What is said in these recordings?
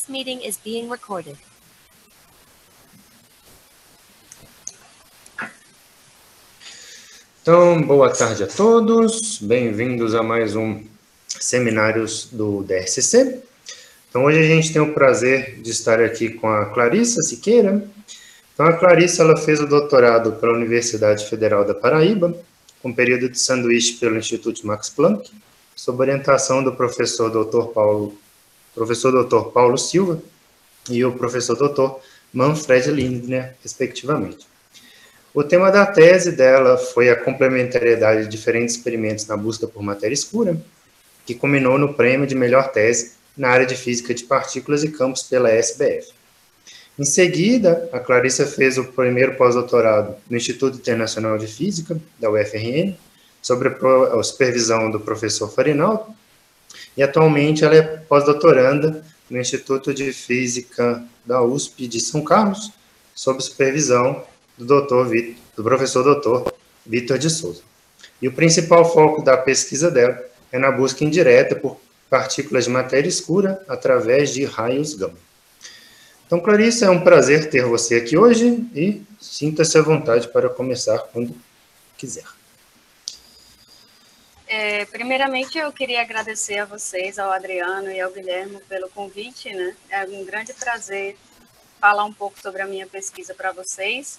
This meeting is being recorded. Então, boa tarde a todos, bem-vindos a mais um Seminários do DRCC. Então, hoje a gente tem o prazer de estar aqui com a Clarissa Siqueira. Então, a Clarissa ela fez o doutorado pela Universidade Federal da Paraíba, com período de sanduíche pelo Instituto Max Planck, sob orientação do professor Dr. Paulo Silva e o professor Dr. Manfred Lindner, respectivamente. O tema da tese dela foi a complementariedade de diferentes experimentos na busca por matéria escura, que culminou no prêmio de melhor tese na área de física de partículas e campos pela SBF. Em seguida, a Clarissa fez o primeiro pós-doutorado no Instituto Internacional de Física, da UFRN, sob a supervisão do professor Farinaldo, e atualmente ela é pós-doutoranda no Instituto de Física da USP de São Carlos, sob supervisão do professor Dr. Vitor de Souza. E o principal foco da pesquisa dela é na busca indireta por partículas de matéria escura através de raios gama. Então, Clarissa, é um prazer ter você aqui hoje e sinta-se à vontade para começar quando quiser. Primeiramente, eu queria agradecer a vocês, ao Adriano e ao Guilherme, pelo convite, né? É um grande prazer falar um pouco sobre a minha pesquisa para vocês.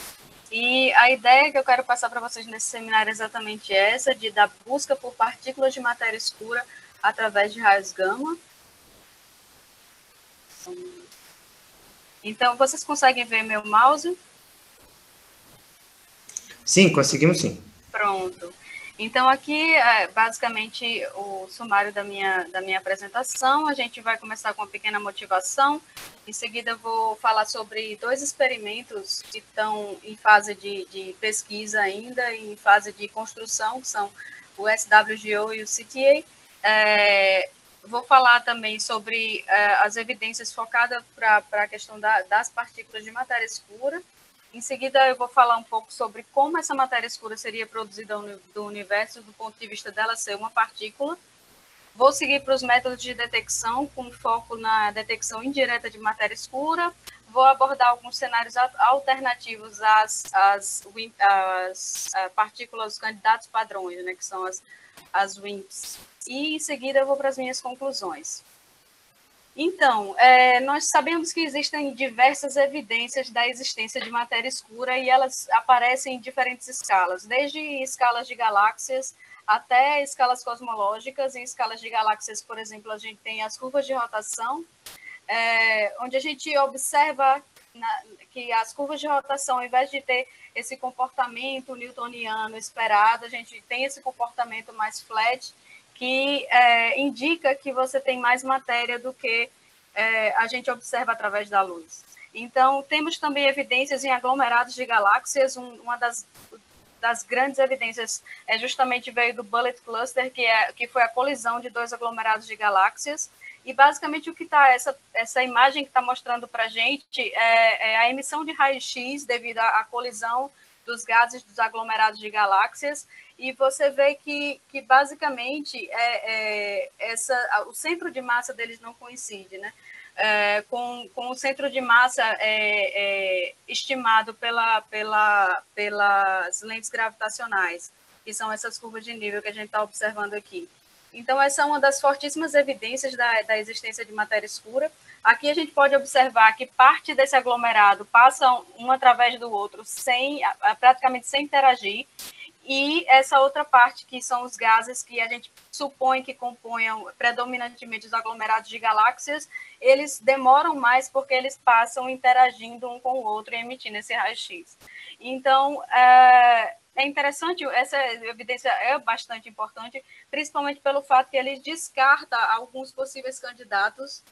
E a ideia que eu quero passar para vocês nesse seminário é exatamente essa, da busca por partículas de matéria escura através de raios gama. Então, vocês conseguem ver meu mouse? Sim, conseguimos sim. Pronto. Então, aqui é basicamente o sumário da minha apresentação. A gente vai começar com uma pequena motivação. Em seguida, eu vou falar sobre dois experimentos que estão em fase de pesquisa ainda, em fase de construção, que são o SWGO e o CTA. Vou falar também sobre as evidências focadas para a questão das partículas de matéria escura. Em seguida, eu vou falar um pouco sobre como essa matéria escura seria produzida do universo do ponto de vista dela ser uma partícula. Vou seguir para os métodos de detecção, com foco na detecção indireta de matéria escura. Vou abordar alguns cenários alternativos às partículas, os candidatos padrões, né, que são as WIMPs. E, em seguida, eu vou para as minhas conclusões. Então, nós sabemos que existem diversas evidências da existência de matéria escura e elas aparecem em diferentes escalas, desde escalas de galáxias até escalas cosmológicas. Em escalas de galáxias, por exemplo, a gente tem as curvas de rotação, onde a gente observa que as curvas de rotação, ao invés de ter esse comportamento newtoniano esperado, a gente tem esse comportamento mais flat, que indica que você tem mais matéria do que a gente observa através da luz. Então, temos também evidências em aglomerados de galáxias. Uma das grandes evidências justamente veio do Bullet Cluster, que foi a colisão de dois aglomerados de galáxias. E, basicamente, o que está essa imagem que está mostrando para a gente é a emissão de raio-x devido à colisão dos gases dos aglomerados de galáxias. E você vê que basicamente, o centro de massa deles não coincide, né? Com o centro de massa estimado pelas lentes gravitacionais, que são essas curvas de nível que a gente está observando aqui. Então, essa é uma das fortíssimas evidências da existência de matéria escura. Aqui a gente pode observar que parte desse aglomerado passa um através do outro, praticamente sem interagir, e essa outra parte, que são os gases que a gente supõe que componham predominantemente os aglomerados de galáxias, eles demoram mais porque eles passam interagindo um com o outro e emitindo esse raio-x. Então, é interessante, essa evidência é bastante importante, principalmente pelo fato que ele descarta alguns possíveis candidatos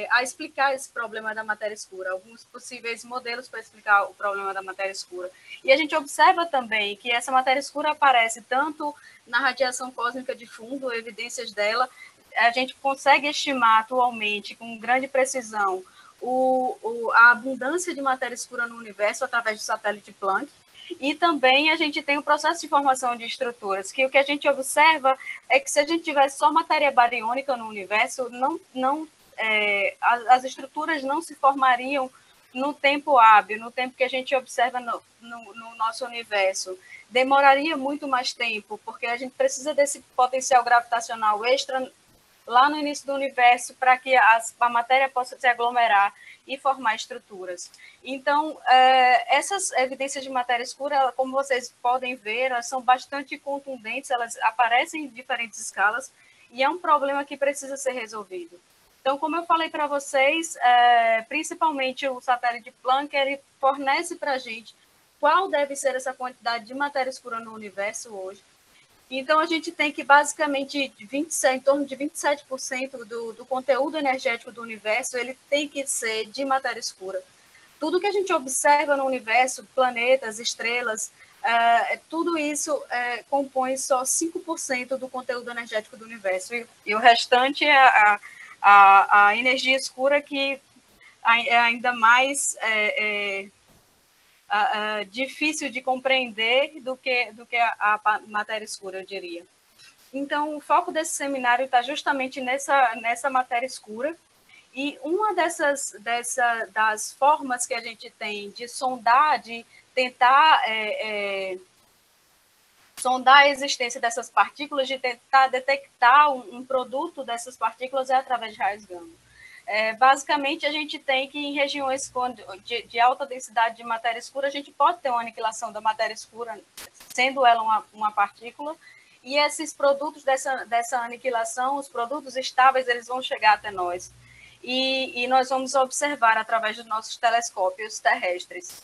a explicar esse problema da matéria escura, alguns possíveis modelos para explicar o problema da matéria escura. E a gente observa também que essa matéria escura aparece tanto na radiação cósmica de fundo, evidências dela. A gente consegue estimar atualmente com grande precisão a abundância de matéria escura no universo através do satélite Planck. E também a gente tem o processo de formação de estruturas, que o que a gente observa é que se a gente tivesse só matéria bariônica no universo, não as estruturas não se formariam no tempo hábil, no tempo que a gente observa no nosso universo. Demoraria muito mais tempo, porque a gente precisa desse potencial gravitacional extra lá no início do universo para que a matéria possa se aglomerar e formar estruturas. Então, essas evidências de matéria escura, como vocês podem ver, elas são bastante contundentes, elas aparecem em diferentes escalas, e é um problema que precisa ser resolvido. Então, como eu falei para vocês, principalmente o satélite Planck, ele fornece para a gente qual deve ser essa quantidade de matéria escura no universo hoje. Então, a gente tem que, basicamente, em torno de 27% do conteúdo energético do universo, ele tem que ser de matéria escura. Tudo que a gente observa no universo, planetas, estrelas, tudo isso compõe só 5% do conteúdo energético do universo. E o restante é a energia escura, que é ainda mais difícil de compreender do que a matéria escura, eu diria. Então, o foco desse seminário está justamente nessa matéria escura, e uma das formas que a gente tem de sondar, de tentar sondar a existência dessas partículas, de tentar detectar um produto dessas partículas, é através de raios gama. Basicamente, a gente tem que, em regiões de alta densidade de matéria escura, a gente pode ter uma aniquilação da matéria escura, sendo ela uma partícula, e esses produtos dessa aniquilação, os produtos estáveis, eles vão chegar até nós. E nós vamos observar através dos nossos telescópios terrestres.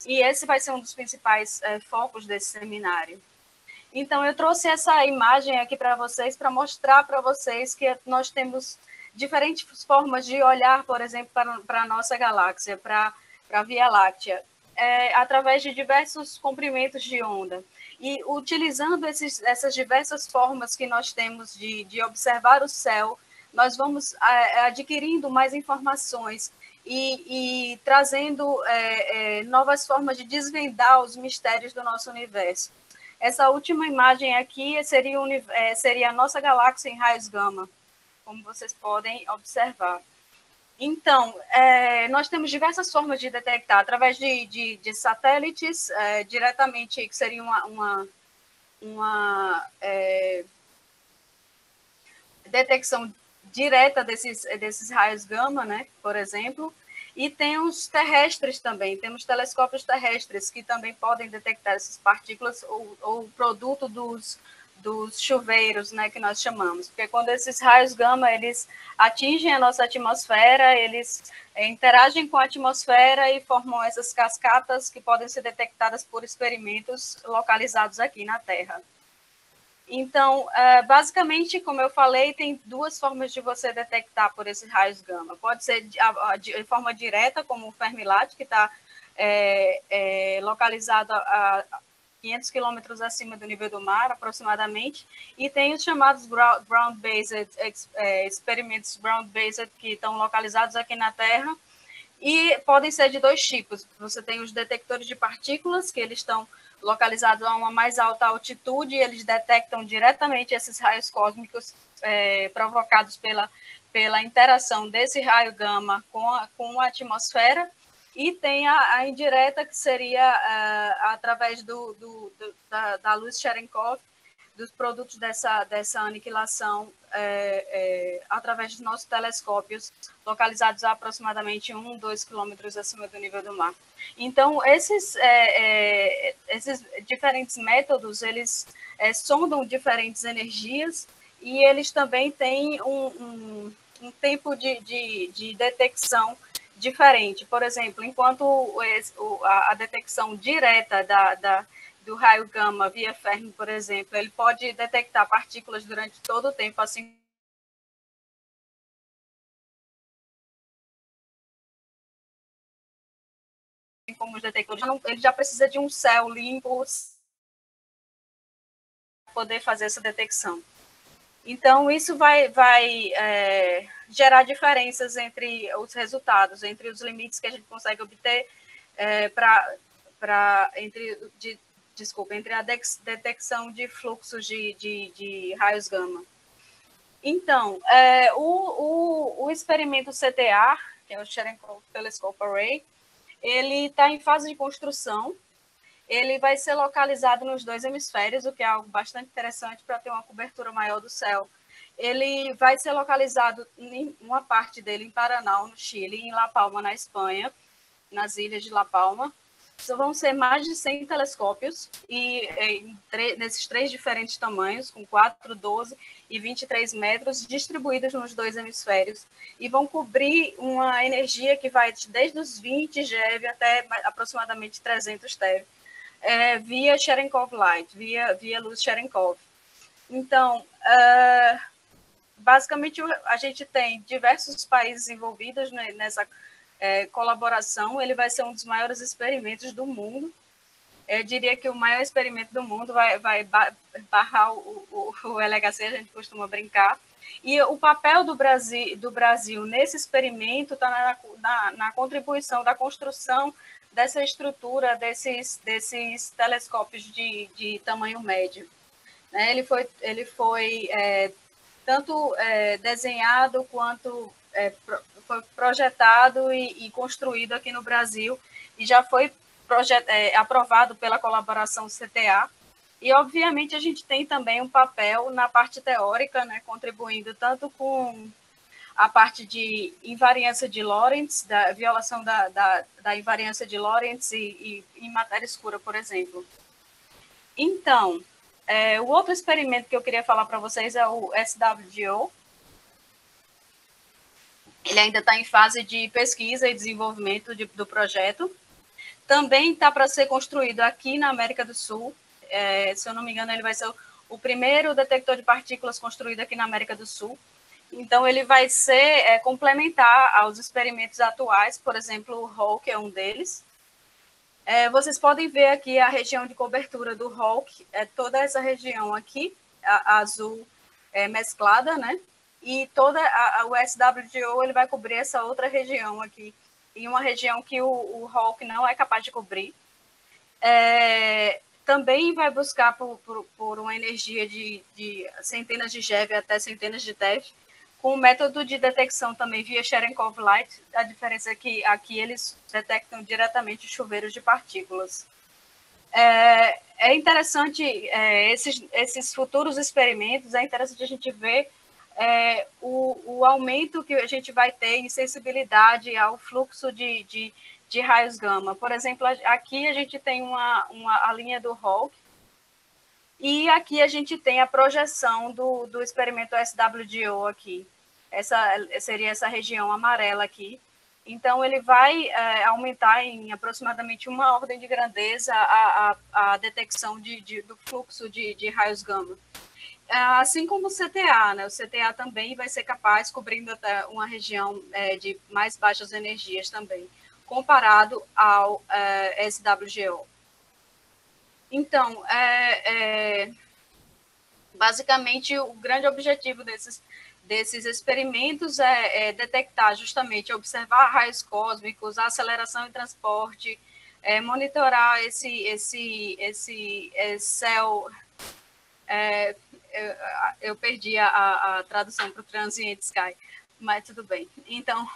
E esse vai ser um dos principais focos desse seminário. Então, eu trouxe essa imagem aqui para vocês, para mostrar para vocês que nós temos diferentes formas de olhar, por exemplo, para a nossa galáxia, para a Via Láctea, através de diversos comprimentos de onda. E utilizando essas diversas formas que nós temos de observar o céu, nós vamos adquirindo mais informações e trazendo novas formas de desvendar os mistérios do nosso universo. Essa última imagem aqui seria a nossa galáxia em raios gama, como vocês podem observar. Então, nós temos diversas formas de detectar, através de satélites, diretamente, que seria uma detecção direta desses raios gama, né, por exemplo, e tem os terrestres também, temos telescópios terrestres que também podem detectar essas partículas ou produto dos chuveiros, né, que nós chamamos, porque quando esses raios gama eles atingem a nossa atmosfera, eles interagem com a atmosfera e formam essas cascatas que podem ser detectadas por experimentos localizados aqui na Terra. Então, basicamente, como eu falei, tem duas formas de você detectar por esses raios gama. Pode ser de forma direta, como o Fermilat, que está localizado a 500 quilômetros acima do nível do mar, aproximadamente, e tem os chamados ground-based experimentos ground-based, que estão localizados aqui na Terra, e podem ser de dois tipos. Você tem os detectores de partículas, que eles estão localizados a uma mais alta altitude, e eles detectam diretamente esses raios cósmicos provocados pela interação desse raio gama com a atmosfera, e tem a indireta, que seria através da luz Cherenkov, dos produtos dessa aniquilação através dos nossos telescópios, localizados a aproximadamente 2 quilômetros acima do nível do mar. Então, esses diferentes métodos, eles sondam diferentes energias, e eles também têm um tempo de detecção diferente. Por exemplo, enquanto a detecção direta do raio gama via Fermi, por exemplo, ele pode detectar partículas durante todo o tempo, assim como os detectores, ele já precisa de um céu limpo para poder fazer essa detecção. Então, isso vai gerar diferenças entre os resultados, entre os limites que a gente consegue obter entre a detecção de fluxos de raios gama. Então, o experimento CTA, que é o Cherenkov Telescope Array, ele está em fase de construção. Ele vai ser localizado nos 2 hemisférios, o que é algo bastante interessante para ter uma cobertura maior do céu. Ele vai ser localizado em uma parte dele em Paraná, no Chile, e em La Palma, na Espanha, nas ilhas de La Palma. Então, vão ser mais de 100 telescópios, e nesses 3 diferentes tamanhos, com 4, 12 e 23 metros, distribuídos nos 2 hemisférios, e vão cobrir uma energia que vai desde os 20 GeV até aproximadamente 300 TeV, via Cherenkov Light, via luz Cherenkov. Então, basicamente, a gente tem diversos países envolvidos nessa colaboração. Ele vai ser um dos maiores experimentos do mundo. Eu diria que o maior experimento do mundo vai barrar o LHC, a gente costuma brincar. E o papel do Brasil nesse experimento está na contribuição da construção dessa estrutura, desses telescópios de tamanho médio. Ele foi tanto desenhado quanto foi projetado e construído aqui no Brasil, e já foi aprovado pela colaboração CTA. E, obviamente, a gente tem também um papel na parte teórica, né, contribuindo tanto com a parte de invariância de Lorentz, da violação da invariância de Lorentz e em matéria escura, por exemplo. Então, o outro experimento que eu queria falar para vocês é o SWGO. Ele ainda está em fase de pesquisa e desenvolvimento do projeto. Também está para ser construído aqui na América do Sul. Se eu não me engano, ele vai ser o primeiro detector de partículas construído aqui na América do Sul. Então, ele vai ser complementar aos experimentos atuais, por exemplo, o HAWC é um deles. Vocês podem ver aqui a região de cobertura do HAWC, toda essa região aqui, a azul mesclada, né? E toda o SWGO ele vai cobrir essa outra região aqui, em uma região que o HAWC não é capaz de cobrir. Também vai buscar por uma energia de centenas de GeV até centenas de TeV, com o método de detecção também via Cherenkov Light. A diferença é que aqui eles detectam diretamente chuveiros de partículas. É interessante, esses futuros experimentos, é interessante a gente ver o aumento que a gente vai ter em sensibilidade ao fluxo de raios gama. Por exemplo, aqui a gente tem a linha do HAWC, e aqui a gente tem a projeção do experimento SWGO aqui. Seria essa região amarela aqui. Então, ele vai aumentar em aproximadamente uma ordem de grandeza a detecção do fluxo de raios gama. Assim como o CTA, né? O CTA também vai ser capaz, cobrindo até uma região de mais baixas energias também, comparado ao SWGO. Então, basicamente, o grande objetivo desses experimentos é detectar justamente, observar raios cósmicos, a aceleração e transporte, monitorar esse céu. Eu perdi a tradução para o Transient Sky, mas tudo bem. Então,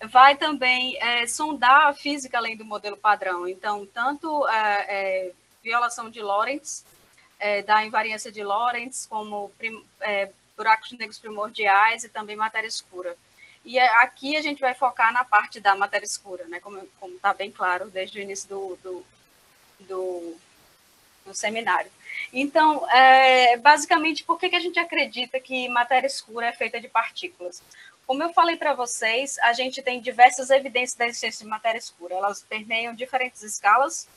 vai também sondar a física além do modelo padrão. Então, tanto violação de Lorentz, da invariância de Lorentz, como buracos negros primordiais e também matéria escura. E aqui a gente vai focar na parte da matéria escura, né? Como está bem claro desde o início do seminário. Então, basicamente, por que a gente acredita que matéria escura é feita de partículas? Como eu falei para vocês, a gente tem diversas evidências da existência de matéria escura. Elas permeiam diferentes escalas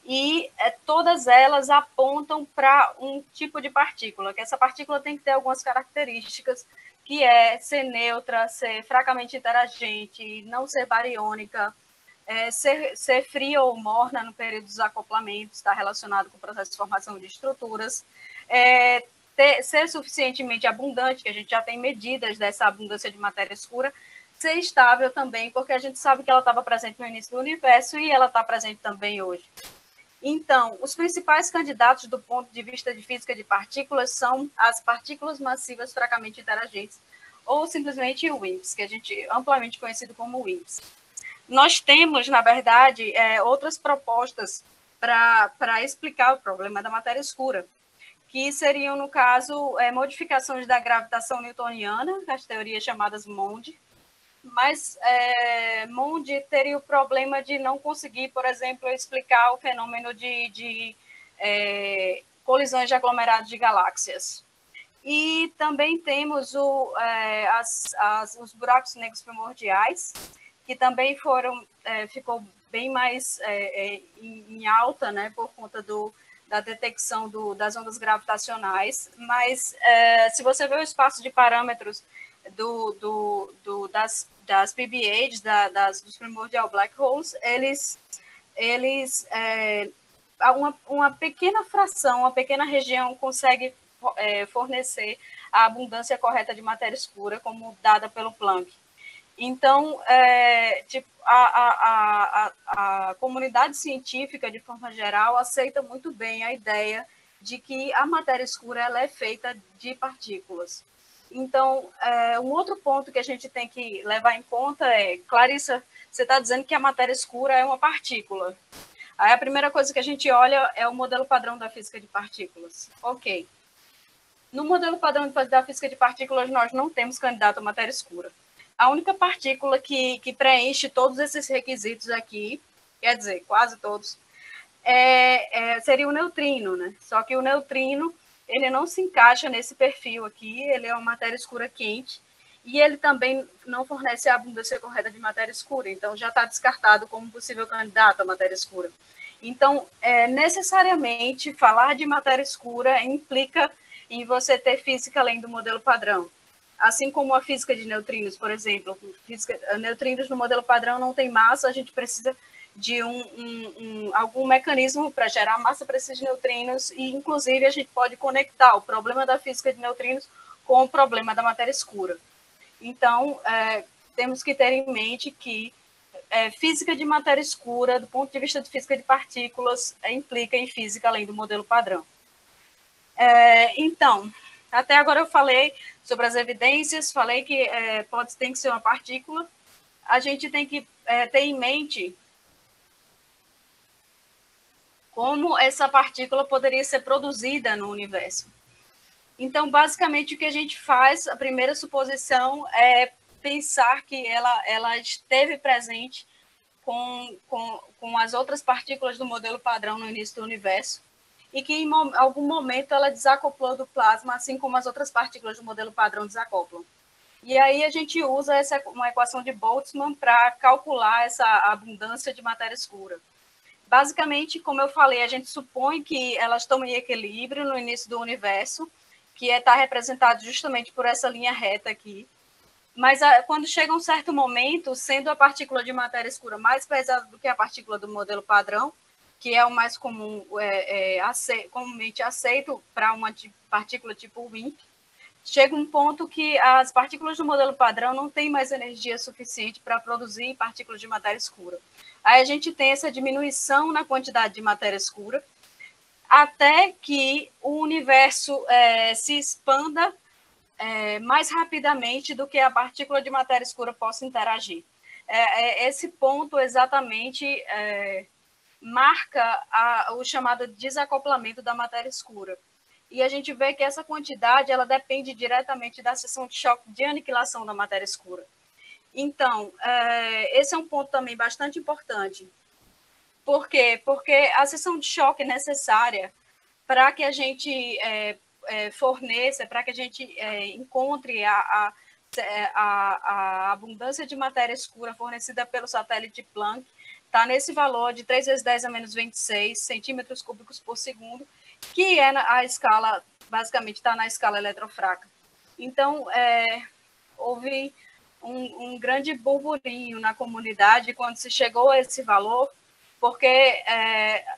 e todas elas apontam para um tipo de partícula, que essa partícula tem que ter algumas características, que é ser neutra, ser fracamente interagente, não ser bariônica, ser fria ou morna no período dos acoplamentos, está relacionado com o processo de formação de estruturas, ser suficientemente abundante, que a gente já tem medidas dessa abundância de matéria escura, ser estável também, porque a gente sabe que ela estava presente no início do universo e ela está presente também hoje. Então, os principais candidatos do ponto de vista de física de partículas são as partículas massivas fracamente interagentes, ou simplesmente o WIMPs, que a gente amplamente conhecido como WIMPs. Nós temos, na verdade, outras propostas para explicar o problema da matéria escura, que seriam, no caso, modificações da gravitação newtoniana, as teorias chamadas MOND, mas MOND teria o problema de não conseguir, por exemplo, explicar o fenômeno de colisões de aglomerados de galáxias. E também temos os buracos negros primordiais, que também ficou bem mais em alta, né, por conta da detecção das ondas gravitacionais, mas se você vê o espaço de parâmetros das BBHs, dos primordial black holes, uma pequena fração, uma pequena região consegue fornecer a abundância correta de matéria escura, como dada pelo Planck. Então, a comunidade científica, de forma geral, aceita muito bem a ideia de que a matéria escura ela é feita de partículas. Então, um outro ponto que a gente tem que levar em conta é, Clarissa, você está dizendo que a matéria escura é uma partícula. Aí a primeira coisa que a gente olha é o modelo padrão da física de partículas. Ok. No modelo padrão da física de partículas, nós não temos candidato à matéria escura. A única partícula que preenche todos esses requisitos aqui, quer dizer, quase todos, seria o neutrino, né? Só que o neutrino, ele não se encaixa nesse perfil aqui, ele é uma matéria escura quente, e ele também não fornece a abundância correta de matéria escura, então já está descartado como possível candidato à matéria escura. Então, necessariamente, falar de matéria escura implica em você ter física além do modelo padrão. Assim como a física de neutrinos, por exemplo. Neutrinos no modelo padrão não tem massa, a gente precisa de algum mecanismo para gerar massa para esses neutrinos, e, inclusive, a gente pode conectar o problema da física de neutrinos com o problema da matéria escura. Então, temos que ter em mente que física de matéria escura, do ponto de vista de física de partículas, implica em física além do modelo padrão. Então, até agora eu falei sobre as evidências, falei que tem que ser uma partícula. A gente tem que ter em mente como essa partícula poderia ser produzida no universo. Então, basicamente, o que a gente faz, a primeira suposição é pensar que ela esteve presente com as outras partículas do modelo padrão no início do universo, e que em algum momento ela desacoplou do plasma, assim como as outras partículas do modelo padrão desacoplam. E aí a gente usa uma equação de Boltzmann para calcular essa abundância de matéria escura. Basicamente, como eu falei, a gente supõe que elas estão em equilíbrio no início do universo, que está representado justamente por essa linha reta aqui. Mas quando chega um certo momento, sendo a partícula de matéria escura mais pesada do que a partícula do modelo padrão, que é o mais comum, comumente aceito para uma partícula tipo WIMP, chega um ponto que as partículas do modelo padrão não têm mais energia suficiente para produzir partículas de matéria escura. Aí a gente tem essa diminuição na quantidade de matéria escura, até que o universo se expanda mais rapidamente do que a partícula de matéria escura possa interagir. Esse ponto exatamente marca o chamado desacoplamento da matéria escura. E a gente vê que essa quantidade ela depende diretamente da seção de choque de aniquilação da matéria escura. Então, esse é um ponto também bastante importante. Por quê? Porque a seção de choque necessária para que a gente forneça, para que a gente encontre a abundância de matéria escura fornecida pelo satélite Planck, está nesse valor de 3 × 10 a menos 26 centímetros cúbicos por segundo, que é a escala, basicamente está na escala eletrofraca. Então, houve um grande burburinho na comunidade quando se chegou a esse valor, porque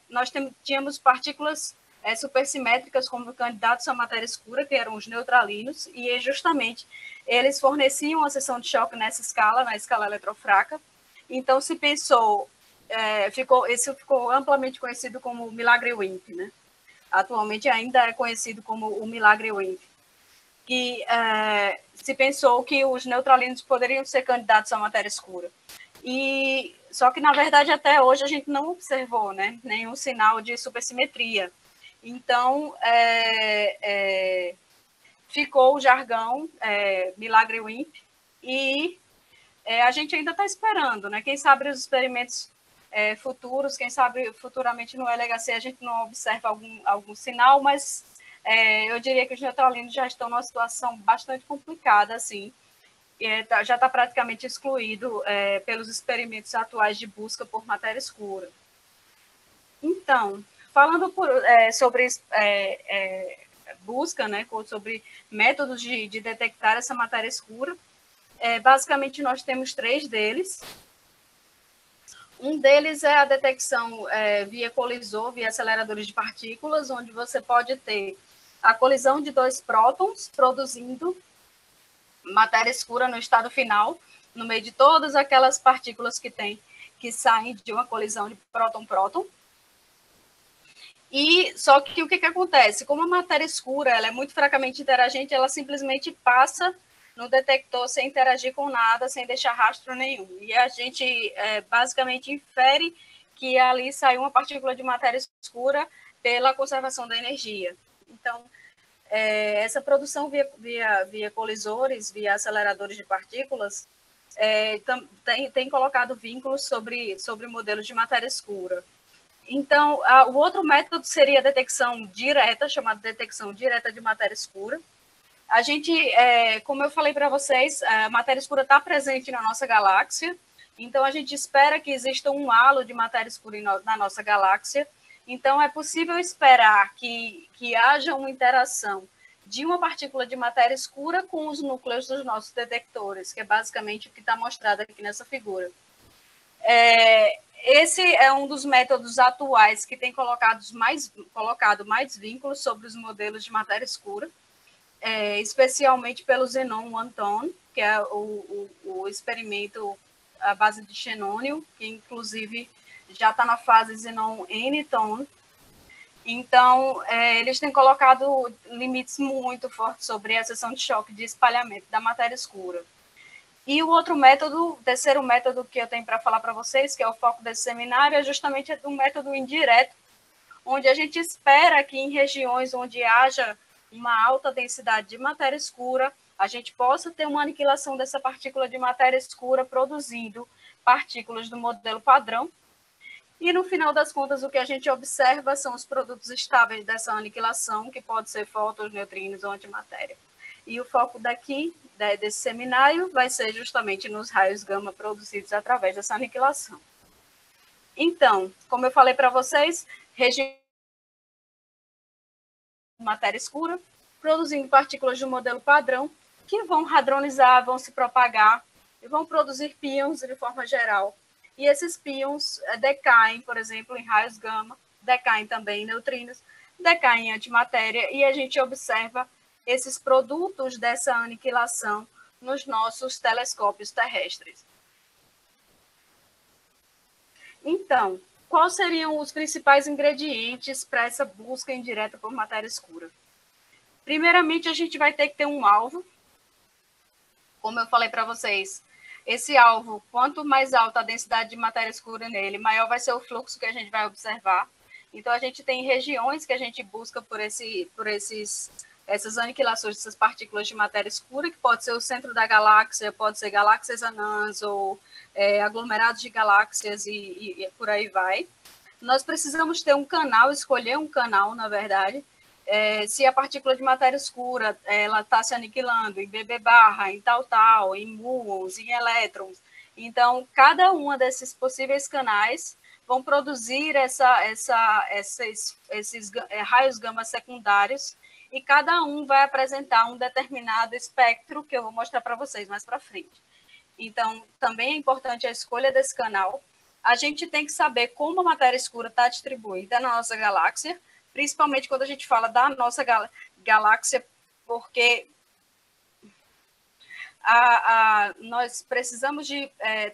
nós tínhamos partículas supersimétricas como candidatos à matéria escura, que eram os neutralinos, e justamente eles forneciam a seção de choque nessa escala, na escala eletrofraca. Então, se pensou Esse ficou amplamente conhecido como milagre WIMP, né? Atualmente ainda é conhecido como o milagre WIMP, que se pensou que os neutralinos poderiam ser candidatos à matéria escura. Só que, na verdade, até hoje a gente não observou, né, nenhum sinal de supersimetria. Então, ficou o jargão milagre WIMP, e a gente ainda está esperando, né? Quem sabe os experimentos futuros, quem sabe futuramente no LHC a gente não observa algum sinal, mas eu diria que os neutralinos já estão numa situação bastante complicada, assim, já está praticamente excluído pelos experimentos atuais de busca por matéria escura. Então, falando sobre busca, né, sobre métodos de detectar essa matéria escura, basicamente nós temos 3 deles. Um deles é a detecção via colisor, via aceleradores de partículas, onde você pode ter a colisão de 2 prótons produzindo matéria escura no estado final, no meio de todas aquelas partículas que saem de uma colisão de próton-próton. Só que o que acontece? Como a matéria escura ela é muito fracamente interagente, ela simplesmente passa no detector sem interagir com nada, sem deixar rastro nenhum. E a gente basicamente infere que ali saiu uma partícula de matéria escura pela conservação da energia. Então, essa produção via colisores, via aceleradores de partículas, tem colocado vínculos sobre modelos de matéria escura. Então, o outro método seria a detecção direta, chamada detecção direta de matéria escura. A gente, como eu falei para vocês, a matéria escura está presente na nossa galáxia, então a gente espera que exista um halo de matéria escura na nossa galáxia. Então, é possível esperar que haja uma interação de uma partícula de matéria escura com os núcleos dos nossos detectores, que é basicamente o que está mostrado aqui nessa figura. Esse é um dos métodos atuais que tem colocado mais vínculos sobre os modelos de matéria escura, especialmente pelo Xenon One Ton, que é o experimento à base de xenônio, que inclusive já está na fase Xenon N-Ton. Então, eles têm colocado limites muito fortes sobre a seção de choque de espalhamento da matéria escura. E o outro método, o terceiro método que eu tenho para falar para vocês, que é o foco desse seminário, é justamente um método indireto, onde a gente espera que em regiões onde haja uma alta densidade de matéria escura, a gente possa ter uma aniquilação dessa partícula de matéria escura produzindo partículas do modelo padrão. E, no final das contas, o que a gente observa são os produtos estáveis dessa aniquilação, que pode ser fótons, neutrinos ou antimatéria. E o foco desse seminário vai ser justamente nos raios gama produzidos através dessa aniquilação. Então, como eu falei para vocês, região de matéria escura, produzindo partículas do modelo padrão, que vão hadronizar, vão se propagar e vão produzir pions de forma geral. E esses pions decaem, por exemplo, em raios gama, decaem também em neutrinos, decaem em antimatéria, e a gente observa esses produtos dessa aniquilação nos nossos telescópios terrestres. Então, quais seriam os principais ingredientes para essa busca indireta por matéria escura? Primeiramente, a gente vai ter que ter um alvo. Como eu falei para vocês, esse alvo, quanto mais alta a densidade de matéria escura nele, maior vai ser o fluxo que a gente vai observar. Então, a gente tem regiões que a gente busca por essas aniquilações dessas partículas de matéria escura, que pode ser o centro da galáxia, pode ser galáxias anãs ou aglomerados de galáxias e por aí vai. Nós precisamos ter um canal, escolher um canal, na verdade, se a partícula de matéria escura ela está se aniquilando em BB barra, em tal, em muons, em elétrons. Então, cada uma desses possíveis canais vão produzir esses raios gama secundários, e cada um vai apresentar um determinado espectro que eu vou mostrar para vocês mais para frente. Então, também é importante a escolha desse canal. A gente tem que saber como a matéria escura está distribuída na nossa galáxia, principalmente quando a gente fala da nossa galáxia, porque nós precisamos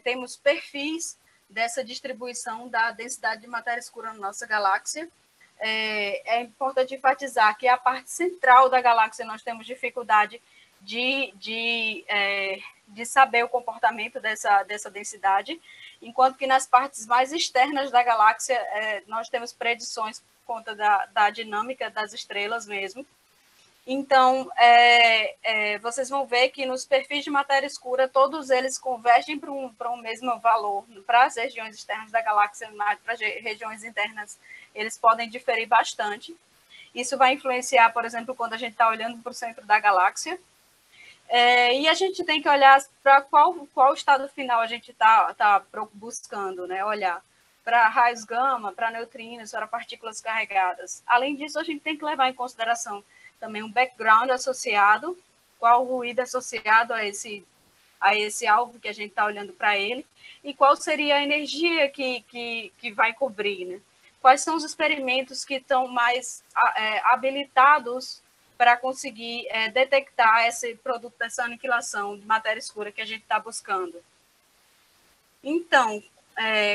temos perfis dessa distribuição da densidade de matéria escura na nossa galáxia. É importante enfatizar que a parte central da galáxia nós temos dificuldade de saber o comportamento dessa densidade, enquanto que nas partes mais externas da galáxia nós temos predições por conta da dinâmica das estrelas mesmo. Então, vocês vão ver que nos perfis de matéria escura, todos eles convergem para um mesmo valor. Para as regiões externas da galáxia, para as regiões internas, eles podem diferir bastante. Isso vai influenciar, por exemplo, quando a gente está olhando para o centro da galáxia. E a gente tem que olhar para qual estado final a gente está buscando, né? Olhar para raios gama, para neutrinos, para partículas carregadas. Além disso, a gente tem que levar em consideração também um background associado, qual o ruído associado a esse alvo que a gente está olhando para ele, e qual seria a energia que vai cobrir, né? Quais são os experimentos que estão mais habilitados para conseguir detectar esse produto dessa aniquilação de matéria escura que a gente está buscando. Então,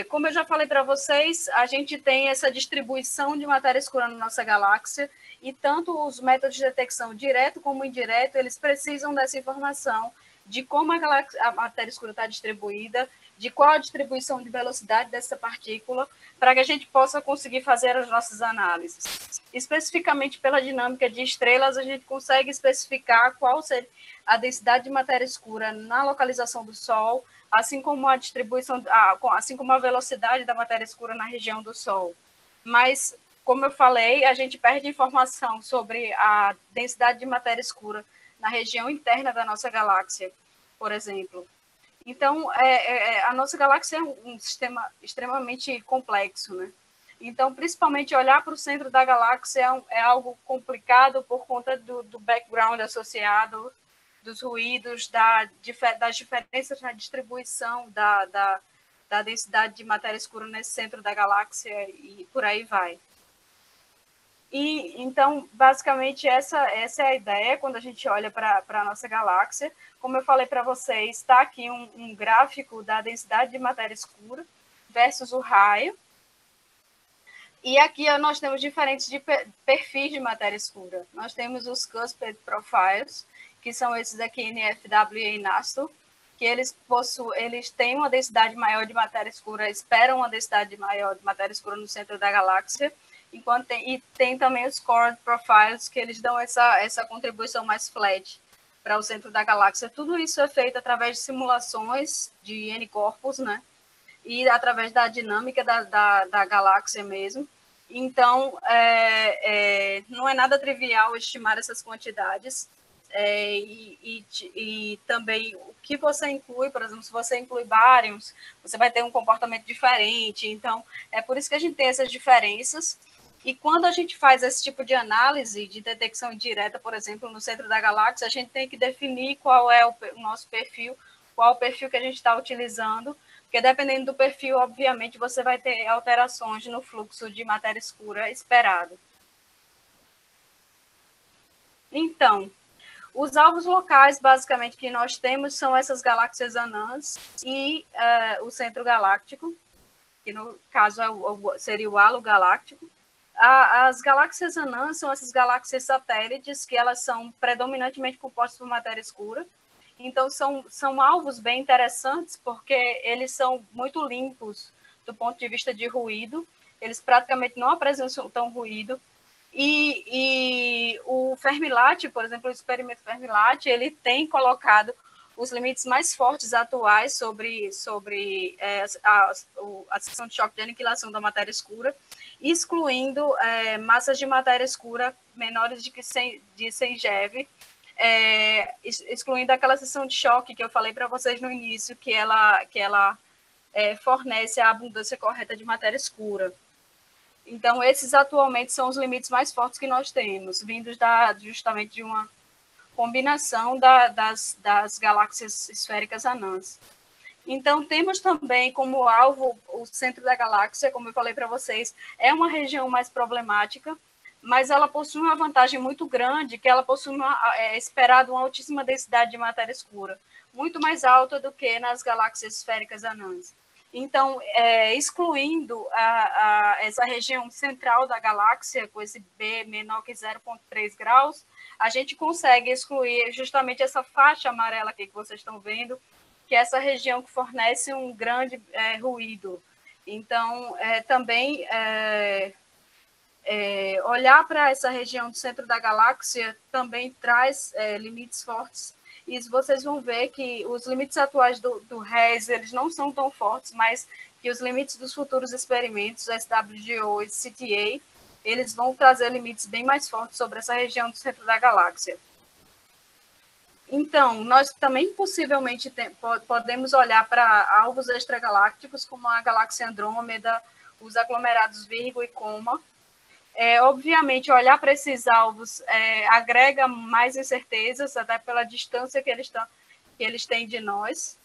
como eu já falei para vocês, a gente tem essa distribuição de matéria escura na nossa galáxia, e tanto os métodos de detecção direto como indireto, eles precisam dessa informação de como a matéria escura está distribuída, de qual a distribuição de velocidade dessa partícula, para que a gente possa conseguir fazer as nossas análises. Especificamente pela dinâmica de estrelas, a gente consegue especificar qual seria a densidade de matéria escura na localização do Sol, assim como a distribuição, assim como a velocidade da matéria escura na região do Sol. Mas, como eu falei, a gente perde informação sobre a densidade de matéria escura na região interna da nossa galáxia, por exemplo. Então, a nossa galáxia é um sistema extremamente complexo, né? Então, principalmente, olhar para o centro da galáxia é algo complicado por conta do background associado, dos ruídos, das diferenças na distribuição da densidade de matéria escura nesse centro da galáxia e por aí vai. E, então, basicamente, essa é a ideia quando a gente olha para a nossa galáxia. Como eu falei para vocês, está aqui um gráfico da densidade de matéria escura versus o raio. E aqui nós temos diferentes perfis de matéria escura. Nós temos os Cusped Profiles, que são esses aqui, NFW e NASTO, que eles têm uma densidade maior de matéria escura, esperam uma densidade maior de matéria escura no centro da galáxia, enquanto tem também os Cored Profiles, que eles dão essa contribuição mais flat para o centro da galáxia. Tudo isso é feito através de simulações de N-corpos, né? E através da dinâmica da galáxia mesmo. Então, não é nada trivial estimar essas quantidades. E também o que você inclui, por exemplo, se você inclui baryons, você vai ter um comportamento diferente. Então, é por isso que a gente tem essas diferenças. E quando a gente faz esse tipo de análise de detecção indireta, por exemplo, no centro da galáxia, a gente tem que definir qual é o nosso perfil, qual o perfil que a gente está utilizando, porque dependendo do perfil, obviamente, você vai ter alterações no fluxo de matéria escura esperado. Então, os alvos locais, basicamente, que nós temos são essas galáxias anãs e o centro galáctico, que no caso seria o halo galáctico. As galáxias anãs são essas galáxias satélites, que elas são predominantemente compostas por matéria escura. Então, são alvos bem interessantes, porque eles são muito limpos do ponto de vista de ruído. Eles praticamente não apresentam ruído. E o Fermilat, por exemplo, o experimento Fermilat, ele tem colocado os limites mais fortes atuais sobre a seção de choque de aniquilação da matéria escura, excluindo massas de matéria escura menores de 100 GeV, excluindo aquela seção de choque que eu falei para vocês no início, que ela fornece a abundância correta de matéria escura. Então, esses atualmente são os limites mais fortes que nós temos, vindos justamente de uma combinação das galáxias esféricas anãs. Então, temos também como alvo o centro da galáxia, como eu falei para vocês, é uma região mais problemática, mas ela possui uma vantagem muito grande, que ela possui esperado uma altíssima densidade de matéria escura, muito mais alta do que nas galáxias esféricas anãs. Então, excluindo essa região central da galáxia, com esse B menor que 0,3 graus, a gente consegue excluir justamente essa faixa amarela aqui que vocês estão vendo, que é essa região que fornece um grande ruído. Então, também olhar para essa região do centro da galáxia também traz limites fortes. E vocês vão ver que os limites atuais do RES, eles não são tão fortes, mas que os limites dos futuros experimentos, SWGO e CTA, eles vão trazer limites bem mais fortes sobre essa região do centro da galáxia. Então, nós também possivelmente podemos olhar para alvos extragalácticos, como a galáxia Andrômeda, os aglomerados Virgo e Coma. Obviamente, olhar para esses alvos agrega mais incertezas, até pela distância que eles têm de nós,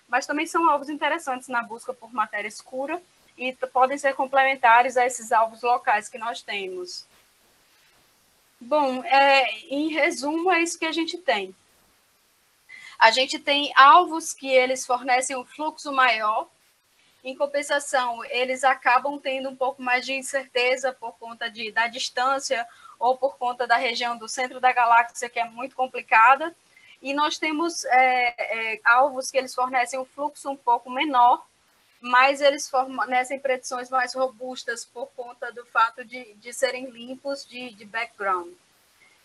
mas também são alvos interessantes na busca por matéria escura e podem ser complementares a esses alvos locais que nós temos. Bom, em resumo, é isso que a gente tem. A gente tem alvos que eles fornecem um fluxo maior. Em compensação, eles acabam tendo um pouco mais de incerteza por conta da distância ou por conta da região do centro da galáxia, que é muito complicada. E nós temos alvos que eles fornecem um fluxo um pouco menor, mas eles fornecem predições mais robustas por conta do fato de serem limpos de background.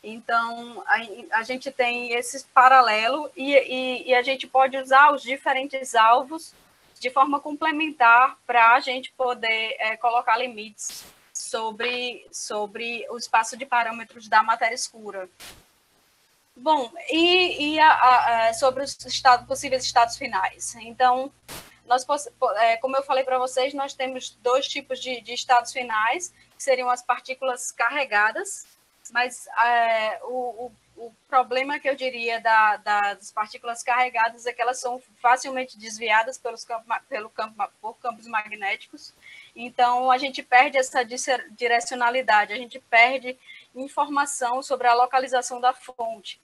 Então, a gente tem esse paralelo e a gente pode usar os diferentes alvos de forma complementar para a gente poder colocar limites sobre o espaço de parâmetros da matéria escura. Bom, sobre os possíveis estados finais. Então, como eu falei para vocês, nós temos dois tipos de estados finais, que seriam as partículas carregadas, mas o problema que eu diria das partículas carregadas é que elas são facilmente desviadas por campos magnéticos, então a gente perde essa direcionalidade, a gente perde informação sobre a localização da fonte.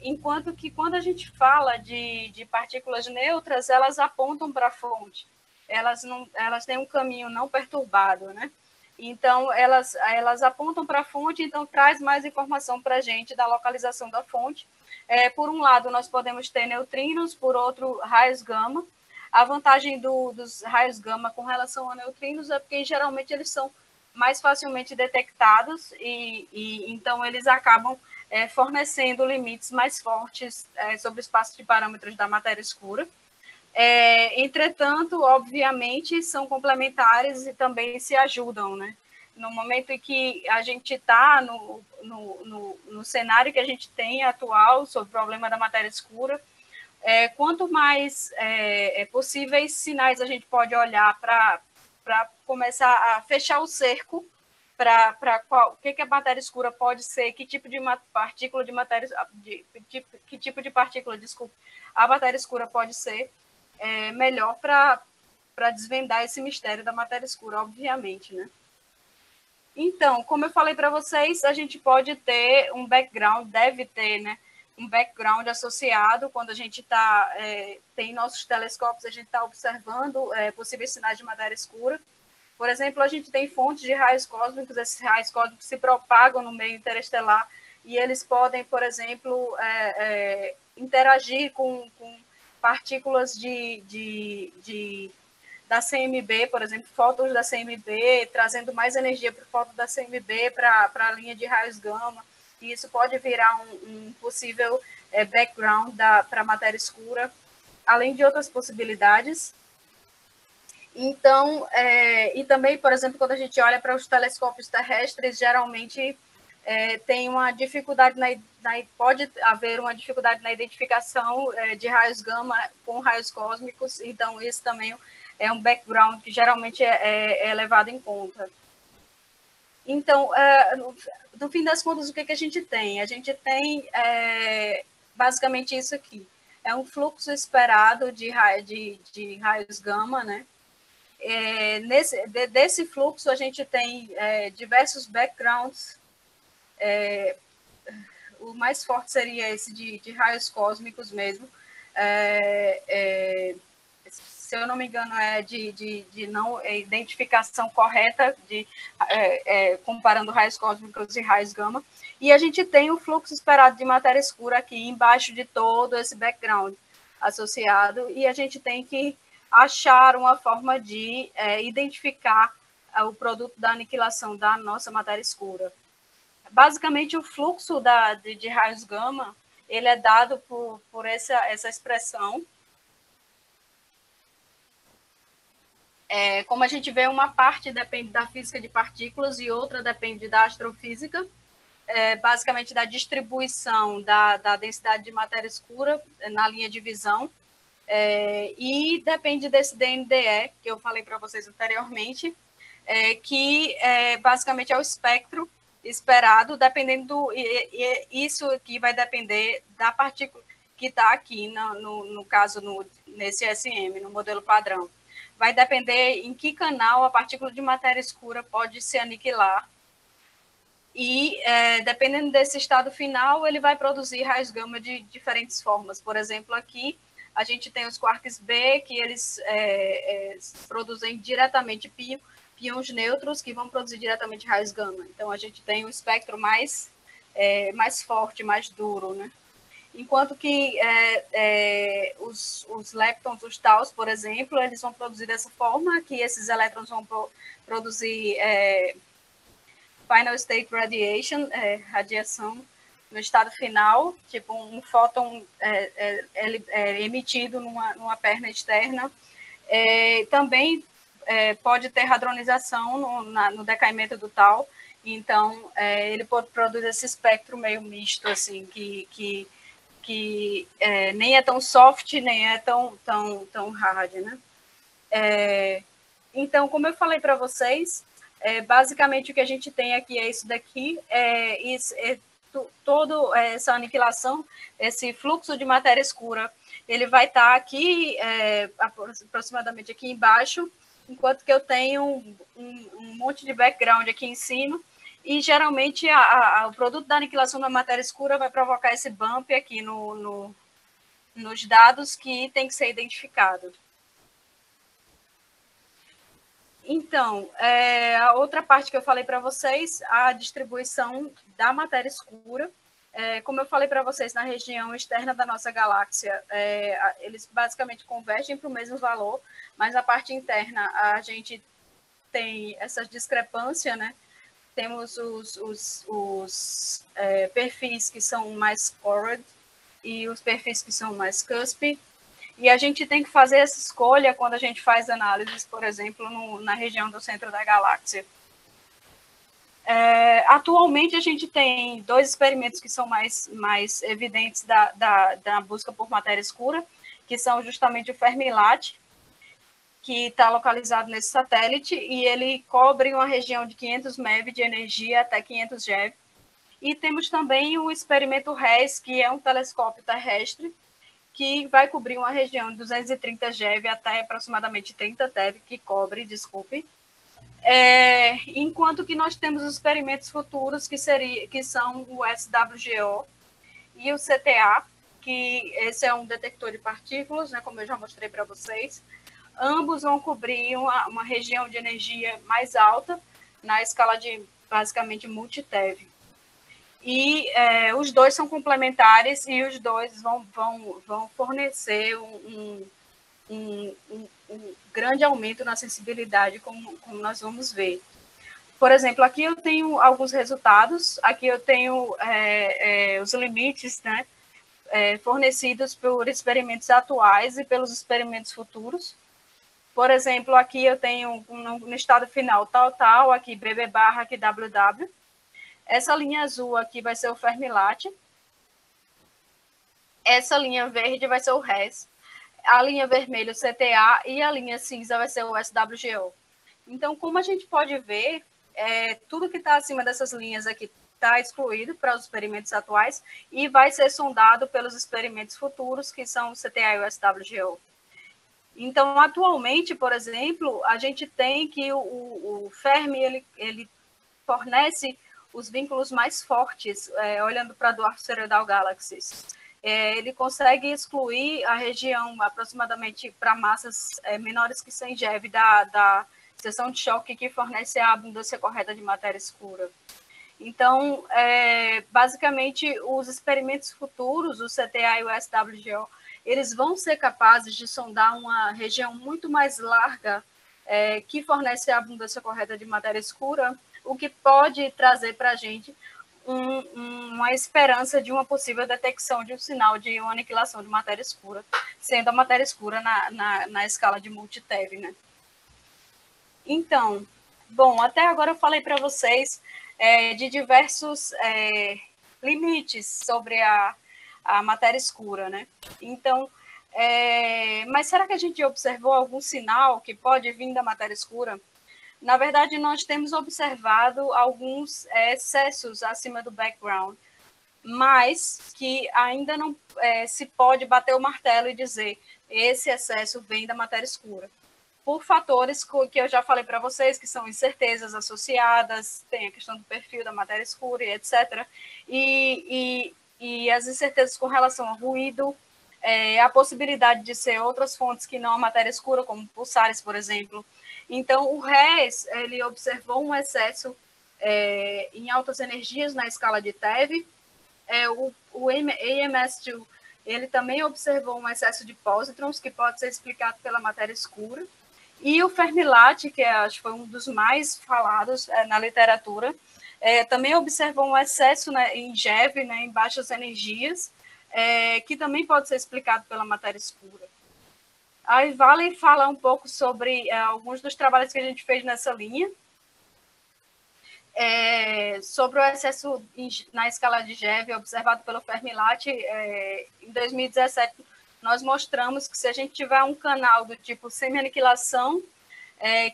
Enquanto que quando a gente fala de partículas neutras, elas apontam para a fonte, elas têm um caminho não perturbado, né? Então, elas apontam para a fonte, então traz mais informação para a gente da localização da fonte. Por um lado, nós podemos ter neutrinos, por outro, raios gama. A vantagem dos raios gama com relação a neutrinos é porque, geralmente, eles são mais facilmente detectados e então, eles acabam fornecendo limites mais fortes sobre o espaço de parâmetros da matéria escura. Entretanto, obviamente, são complementares e também se ajudam, né? No momento em que a gente está no cenário que a gente tem atual sobre o problema da matéria escura, quanto mais possíveis sinais a gente pode olhar para começar a fechar o cerco para o que a matéria escura pode ser, que tipo de partícula a matéria escura pode ser, melhor para desvendar esse mistério da matéria escura, obviamente, né? Então, como eu falei para vocês, a gente pode ter um background, deve ter, né, um background associado quando a gente tem nossos telescópios, a gente está observando possíveis sinais de matéria escura. Por exemplo, a gente tem fontes de raios cósmicos, esses raios cósmicos se propagam no meio interestelar e eles podem, por exemplo, interagir com partículas da CMB, por exemplo, fótons da CMB, trazendo mais energia para o fóton da CMB para a linha de raios gama, e isso pode virar um possível background para a matéria escura, além de outras possibilidades. Então, e também, por exemplo, quando a gente olha para os telescópios terrestres, geralmente tem uma dificuldade pode haver uma dificuldade na identificação de raios gama com raios cósmicos, então isso também é um background que geralmente é levado em conta. Então, no fim das contas, o que a gente tem? A gente tem basicamente isso aqui. É um fluxo esperado de raios gama, né? Desse fluxo, a gente tem diversos backgrounds. O mais forte seria esse de raios cósmicos mesmo. se eu não me engano, é de não identificação correta, comparando raios cósmicos e raios gama. E a gente tem o fluxo esperado de matéria escura aqui embaixo de todo esse background associado, e a gente tem que achar uma forma de identificar o produto da aniquilação da nossa matéria escura. Basicamente, o fluxo de raios gama, ele é dado por essa expressão. Como a gente vê, uma parte depende da física de partículas e outra depende da astrofísica, basicamente da distribuição da densidade de matéria escura na linha de visão, e depende desse DNDE, que eu falei para vocês anteriormente, que basicamente é o espectro esperado, dependendo isso aqui vai depender da partícula que está aqui, no caso, nesse SM, no modelo padrão. Vai depender em que canal a partícula de matéria escura pode se aniquilar. E, dependendo desse estado final, ele vai produzir raios gama de diferentes formas. Por exemplo, aqui, a gente tem os quarks B, que eles produzem diretamente piões neutros, que vão produzir diretamente raios gama. Então, a gente tem um espectro mais forte, mais duro, né? Enquanto que os leptons, os taus, por exemplo, eles vão produzir dessa forma, que esses elétrons vão produzir final state radiation, radiação no estado final, tipo um fóton emitido numa perna externa. Também pode ter hadronização no decaimento do tau, então ele pode produzir esse espectro meio misto, assim, que nem é tão soft, nem é tão hard, né? Então, como eu falei para vocês, basicamente o que a gente tem aqui é isso daqui, toda essa aniquilação, esse fluxo de matéria escura, ele vai estar aqui, aproximadamente aqui embaixo, enquanto que eu tenho um monte de background aqui em cima, e geralmente o produto da aniquilação da matéria escura vai provocar esse bump aqui nos dados que tem que ser identificado. Então, a outra parte que eu falei para vocês, a distribuição da matéria escura. Como eu falei para vocês, na região externa da nossa galáxia, eles basicamente convergem para o mesmo valor, mas na parte interna a gente tem essa discrepância, né? Temos os perfis que são mais Corrod e os perfis que são mais Cusp. E a gente tem que fazer essa escolha quando a gente faz análises, por exemplo, na região do centro da galáxia. Atualmente, a gente tem 2 experimentos que são mais evidentes da busca por matéria escura, que são justamente o Fermi-LAT, que está localizado nesse satélite, e ele cobre uma região de 500 MeV de energia até 500 GeV. E temos também o experimento RES, que é um telescópio terrestre, que vai cobrir uma região de 230 GeV até aproximadamente 30 TeV, que cobre, desculpe. Enquanto que nós temos os experimentos futuros, que são o SWGO e o CTA, que esse é um detector de partículas, né, como eu já mostrei para vocês. Ambos vão cobrir uma região de energia mais alta, na escala de, basicamente, multi-TeV. E os dois são complementares e os dois vão fornecer um grande aumento na sensibilidade, como nós vamos ver. Por exemplo, aqui eu tenho alguns resultados, aqui eu tenho os limites, né, fornecidos por experimentos atuais e pelos experimentos futuros. Por exemplo, aqui eu tenho no estado final tal, aqui BB barra, aqui WW. Essa linha azul aqui vai ser o Fermi-LAT. Essa linha verde vai ser o RES. A linha vermelha, o CTA, e a linha cinza vai ser o SWGO. Então, como a gente pode ver, tudo que está acima dessas linhas aqui está excluído para os experimentos atuais e vai ser sondado pelos experimentos futuros, que são o CTA e o SWGO. Então, atualmente, por exemplo, a gente tem que o Fermi ele fornece os vínculos mais fortes, olhando para Dwarf Spheroidal Galaxies. ele consegue excluir a região aproximadamente para massas menores que 100 GeV da seção de choque que fornece a abundância correta de matéria escura. Então, basicamente, os experimentos futuros, o CTA e o SWGO, eles vão ser capazes de sondar uma região muito mais larga que fornece a abundância correta de matéria escura, o que pode trazer para a gente uma esperança de uma possível detecção de um sinal de uma aniquilação de matéria escura, sendo a matéria escura na escala de multi-TeV, né? Então, bom, até agora eu falei para vocês de diversos limites sobre a matéria escura, né? Então, mas será que a gente observou algum sinal que pode vir da matéria escura? Na verdade, nós temos observado alguns excessos acima do background, mas que ainda não se pode bater o martelo e dizer esse excesso vem da matéria escura. Por fatores que eu já falei para vocês, que são incertezas associadas, tem a questão do perfil da matéria escura e etc. E as incertezas com relação ao ruído, a possibilidade de ser outras fontes que não a matéria escura, como pulsares, por exemplo. Então, o RES, ele observou um excesso em altas energias na escala de TeV. O AMS2, ele também observou um excesso de pósitrons, que pode ser explicado pela matéria escura. E o Fermilat, que acho que foi um dos mais falados na literatura, também observou um excesso, né, em GeV, né, em baixas energias, que também pode ser explicado pela matéria escura. Aí vale falar um pouco sobre alguns dos trabalhos que a gente fez nessa linha. Sobre o excesso na escala de GeV observado pelo Fermilat, em 2017, nós mostramos que se a gente tiver um canal do tipo semi-aniquilação,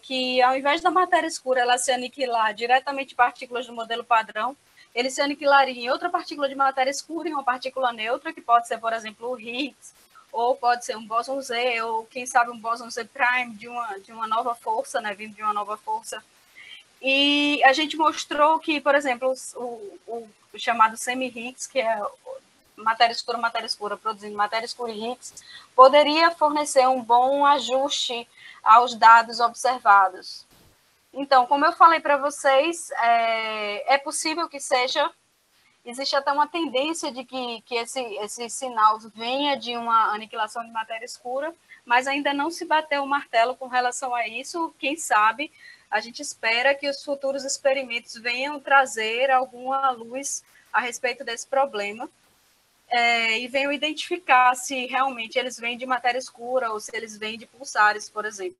que ao invés da matéria escura ela se aniquilar diretamente partículas do modelo padrão, ele se aniquilaria em outra partícula de matéria escura e uma partícula neutra, que pode ser, por exemplo, o Higgs, ou pode ser um bóson Z, ou quem sabe um bóson Z prime de uma nova força, né, vindo de uma nova força. E a gente mostrou que, por exemplo, o chamado semi-Higgs, que é matéria escura, produzindo matéria escura e Higgs, poderia fornecer um bom ajuste aos dados observados. Então, como eu falei para vocês, é possível que seja, existe até uma tendência de que esse sinal venha de uma aniquilação de matéria escura, mas ainda não se bateu o martelo com relação a isso. Quem sabe, a gente espera que os futuros experimentos venham trazer alguma luz a respeito desse problema, e venham identificar se realmente eles vêm de matéria escura ou se eles vêm de pulsares, por exemplo.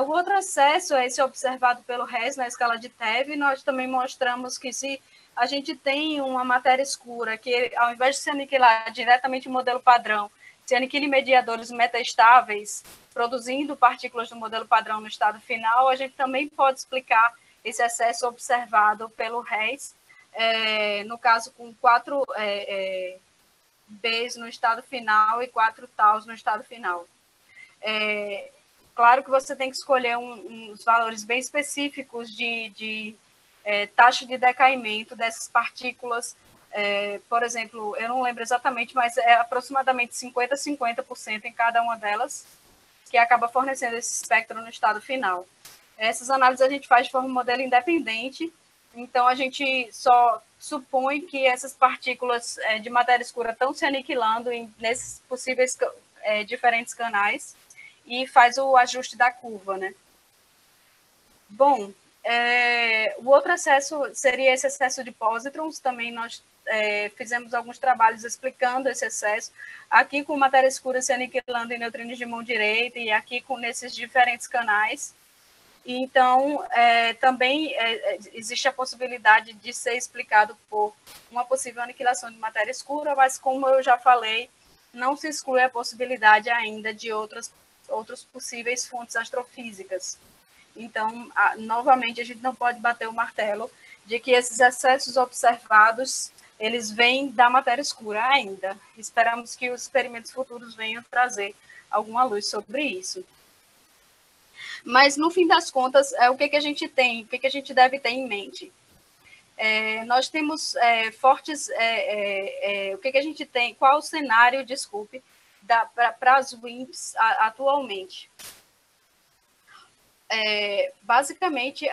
O outro excesso é esse observado pelo RES na escala de TeV. Nós também mostramos que se a gente tem uma matéria escura que, ao invés de se aniquilar diretamente no modelo padrão, se aniquila em mediadores metaestáveis, produzindo partículas do modelo padrão no estado final, a gente também pode explicar esse excesso observado pelo RES, no caso com 4 Bs no estado final e 4 taus no estado final. Claro que você tem que escolher uns valores bem específicos de taxa de decaimento dessas partículas. Por exemplo, eu não lembro exatamente, mas é aproximadamente 50% a 50% em cada uma delas, que acaba fornecendo esse espectro no estado final. Essas análises a gente faz de forma modelo independente, então a gente só supõe que essas partículas de matéria escura estão se aniquilando nesses possíveis diferentes canais e faz o ajuste da curva, né? Bom, o outro excesso seria esse excesso de pósitrons. Também nós fizemos alguns trabalhos explicando esse excesso, aqui com matéria escura se aniquilando em neutrinos de mão direita e aqui nesses diferentes canais. Então, também existe a possibilidade de ser explicado por uma possível aniquilação de matéria escura, mas, como eu já falei, não se exclui a possibilidade ainda de outras possíveis fontes astrofísicas. Então, novamente, a gente não pode bater o martelo de que esses excessos observados, eles vêm da matéria escura ainda. Esperamos que os experimentos futuros venham trazer alguma luz sobre isso. Mas, no fim das contas, o que a gente tem, o que a gente deve ter em mente? Nós temos fortes... o que a gente tem? Qual o cenário, desculpe, para as WIMPs atualmente? Basicamente,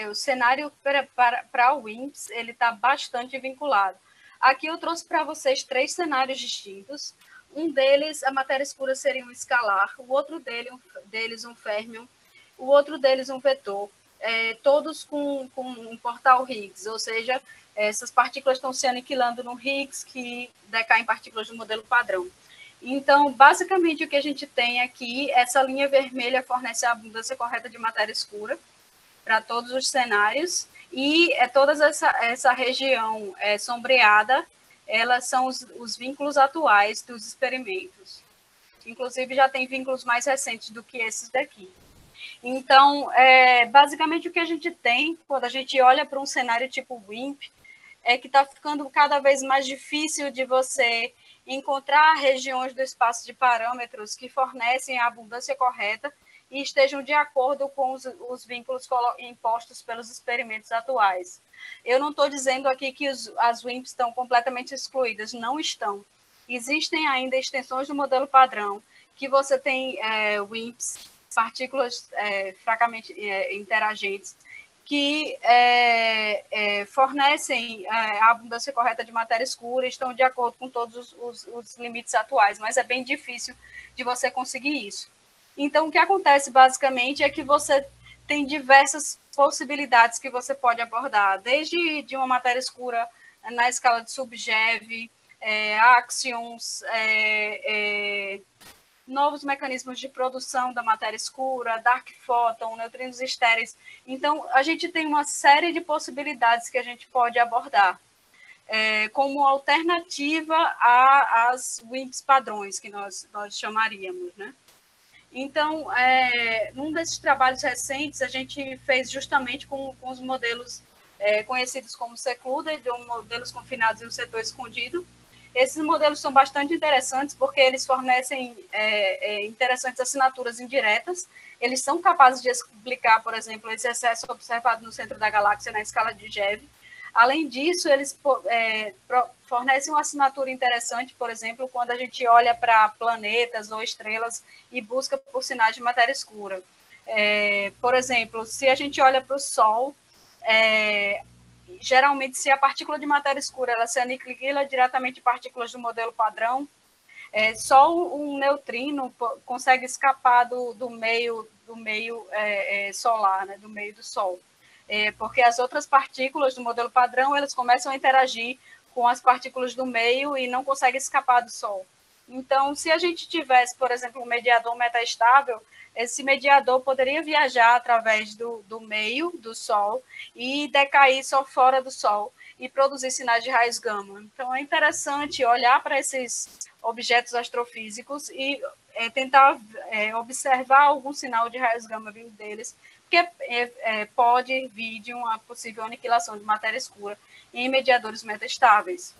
o cenário para a WIMPs ele está bastante vinculado. Aqui eu trouxe para vocês 3 cenários distintos. Um deles, a matéria escura seria um escalar, o outro deles um férmion, o outro deles um vetor, todos com um portal Higgs, ou seja, essas partículas estão se aniquilando no Higgs, que decai em partículas do modelo padrão. Então, basicamente, o que a gente tem aqui, essa linha vermelha fornece a abundância correta de matéria escura para todos os cenários, e toda essa região sombreada, elas são os vínculos atuais dos experimentos. Inclusive, já tem vínculos mais recentes do que esses daqui. Então, basicamente, o que a gente tem, quando a gente olha para um cenário tipo WIMP, é que está ficando cada vez mais difícil de você encontrar regiões do espaço de parâmetros que fornecem a abundância correta e estejam de acordo com os vínculos impostos pelos experimentos atuais. Eu não estou dizendo aqui que as WIMPs estão completamente excluídas, não estão. Existem ainda extensões do modelo padrão, que você tem WIMPs, partículas fracamente interagentes, que fornecem a abundância correta de matéria escura, estão de acordo com todos os limites atuais, mas é bem difícil de você conseguir isso. Então, o que acontece, basicamente, é que você tem diversas possibilidades que você pode abordar, desde de uma matéria escura na escala de Subgev, axions, novos mecanismos de produção da matéria escura, dark photon, neutrinos estéreis. Então, a gente tem uma série de possibilidades que a gente pode abordar como alternativa às WIMPs padrões, que nós chamaríamos, né? Então, num desses trabalhos recentes, a gente fez justamente com os modelos conhecidos como secluded, ou modelos confinados em um setor escondido. Esses modelos são bastante interessantes porque eles fornecem interessantes assinaturas indiretas. Eles são capazes de explicar, por exemplo, esse excesso observado no centro da galáxia na escala de GeV. Além disso, eles fornecem uma assinatura interessante, por exemplo, quando a gente olha para planetas ou estrelas e busca por sinais de matéria escura. Por exemplo, se a gente olha para o Sol, geralmente, se a partícula de matéria escura ela se aniquila diretamente de partículas do modelo padrão, só um neutrino consegue escapar do meio solar, né, do meio do Sol. Porque as outras partículas do modelo padrão elas começam a interagir com as partículas do meio e não conseguem escapar do Sol. Então, se a gente tivesse, por exemplo, um mediador metaestável, esse mediador poderia viajar através do meio do Sol e decair só fora do Sol e produzir sinais de raios gama. Então, é interessante olhar para esses objetos astrofísicos e tentar observar algum sinal de raios gama vindo deles, porque pode vir de uma possível aniquilação de matéria escura em mediadores metaestáveis.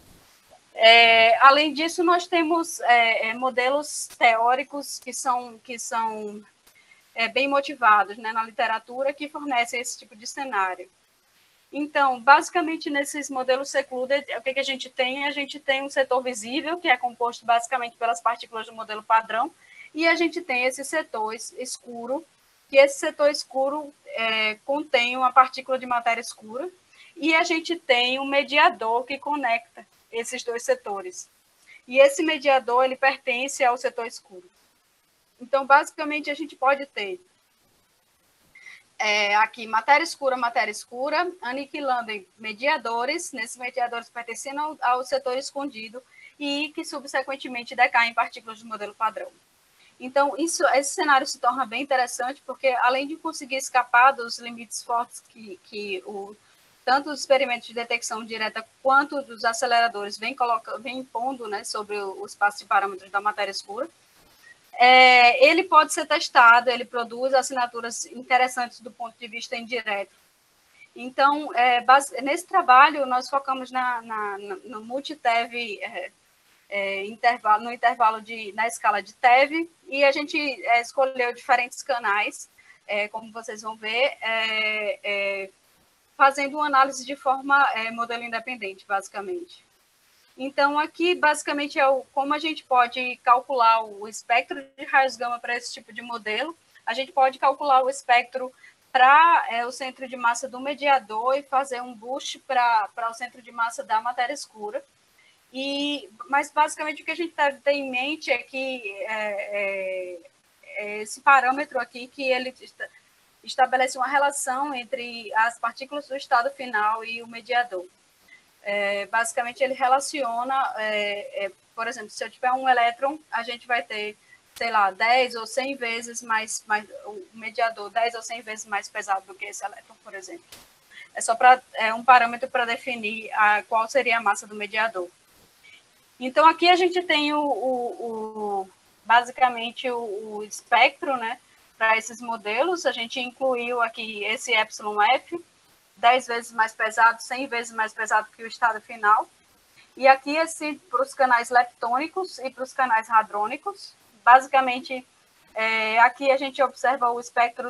Além disso, nós temos modelos teóricos que são bem motivados, né, na literatura, que fornecem esse tipo de cenário. Então, basicamente, nesses modelos secluded, o que a gente tem? A gente tem um setor visível, que é composto basicamente pelas partículas do modelo padrão, e a gente tem esse setor escuro, que esse setor escuro contém uma partícula de matéria escura, e a gente tem um mediador que conecta esses dois setores. E esse mediador, ele pertence ao setor escuro. Então, basicamente, a gente pode ter aqui matéria escura, aniquilando em mediadores, nesses mediadores pertencendo ao setor escondido e que, subsequentemente, decaem em partículas do modelo padrão. Então, esse cenário se torna bem interessante, porque, além de conseguir escapar dos limites fortes que tanto os experimentos de detecção direta quanto dos aceleradores vêm impondo, né, sobre o espaço de parâmetros da matéria escura, ele pode ser testado, ele produz assinaturas interessantes do ponto de vista indireto. Então, nesse trabalho, nós focamos no multi-TeV, no intervalo na escala de TeV, e a gente escolheu diferentes canais, como vocês vão ver, fazendo uma análise de forma modelo independente, basicamente. Então, aqui, basicamente, como a gente pode calcular o espectro de raios gama para esse tipo de modelo. A gente pode calcular o espectro para o centro de massa do mediador e fazer um boost para o centro de massa da matéria escura. Mas, basicamente, o que a gente deve ter em mente é que esse parâmetro aqui, que ele estabelece uma relação entre as partículas do estado final e o mediador. Basicamente, ele relaciona, por exemplo, se eu tiver um elétron, a gente vai ter, sei lá, 10 ou 100 vezes mais o mediador 10 ou 100 vezes mais pesado do que esse elétron, por exemplo. É só um parâmetro para definir qual seria a massa do mediador. Então, aqui a gente tem basicamente o espectro, né, para esses modelos. A gente incluiu aqui esse εF, 10 vezes mais pesado, 100 vezes mais pesado que o estado final. E aqui, para os canais leptônicos e para os canais hadrônicos. Basicamente, aqui a gente observa o espectro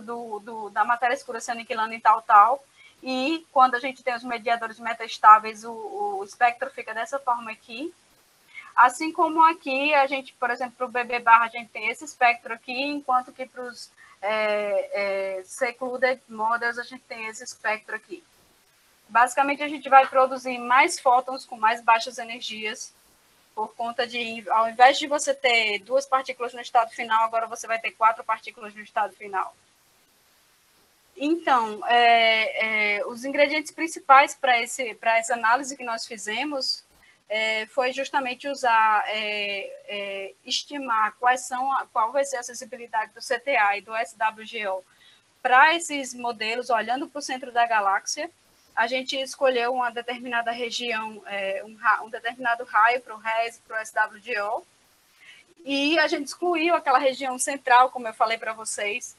da matéria escura se aniquilando em tal. E quando a gente tem os mediadores metastáveis, o espectro fica dessa forma aqui. Assim como aqui, a gente, por exemplo, para o BB barra, a gente tem esse espectro aqui, enquanto que para os secluded models, a gente tem esse espectro aqui. Basicamente, a gente vai produzir mais fótons com mais baixas energias, por conta de, ao invés de você ter 2 partículas no estado final, agora você vai ter 4 partículas no estado final. Então, os ingredientes principais para essa análise que nós fizemos foi justamente estimar qual vai ser a acessibilidade do CTA e do SWGO para esses modelos, olhando para o centro da galáxia. A gente escolheu uma determinada região, um determinado raio para o RES e para o SWGO, e a gente excluiu aquela região central, como eu falei para vocês,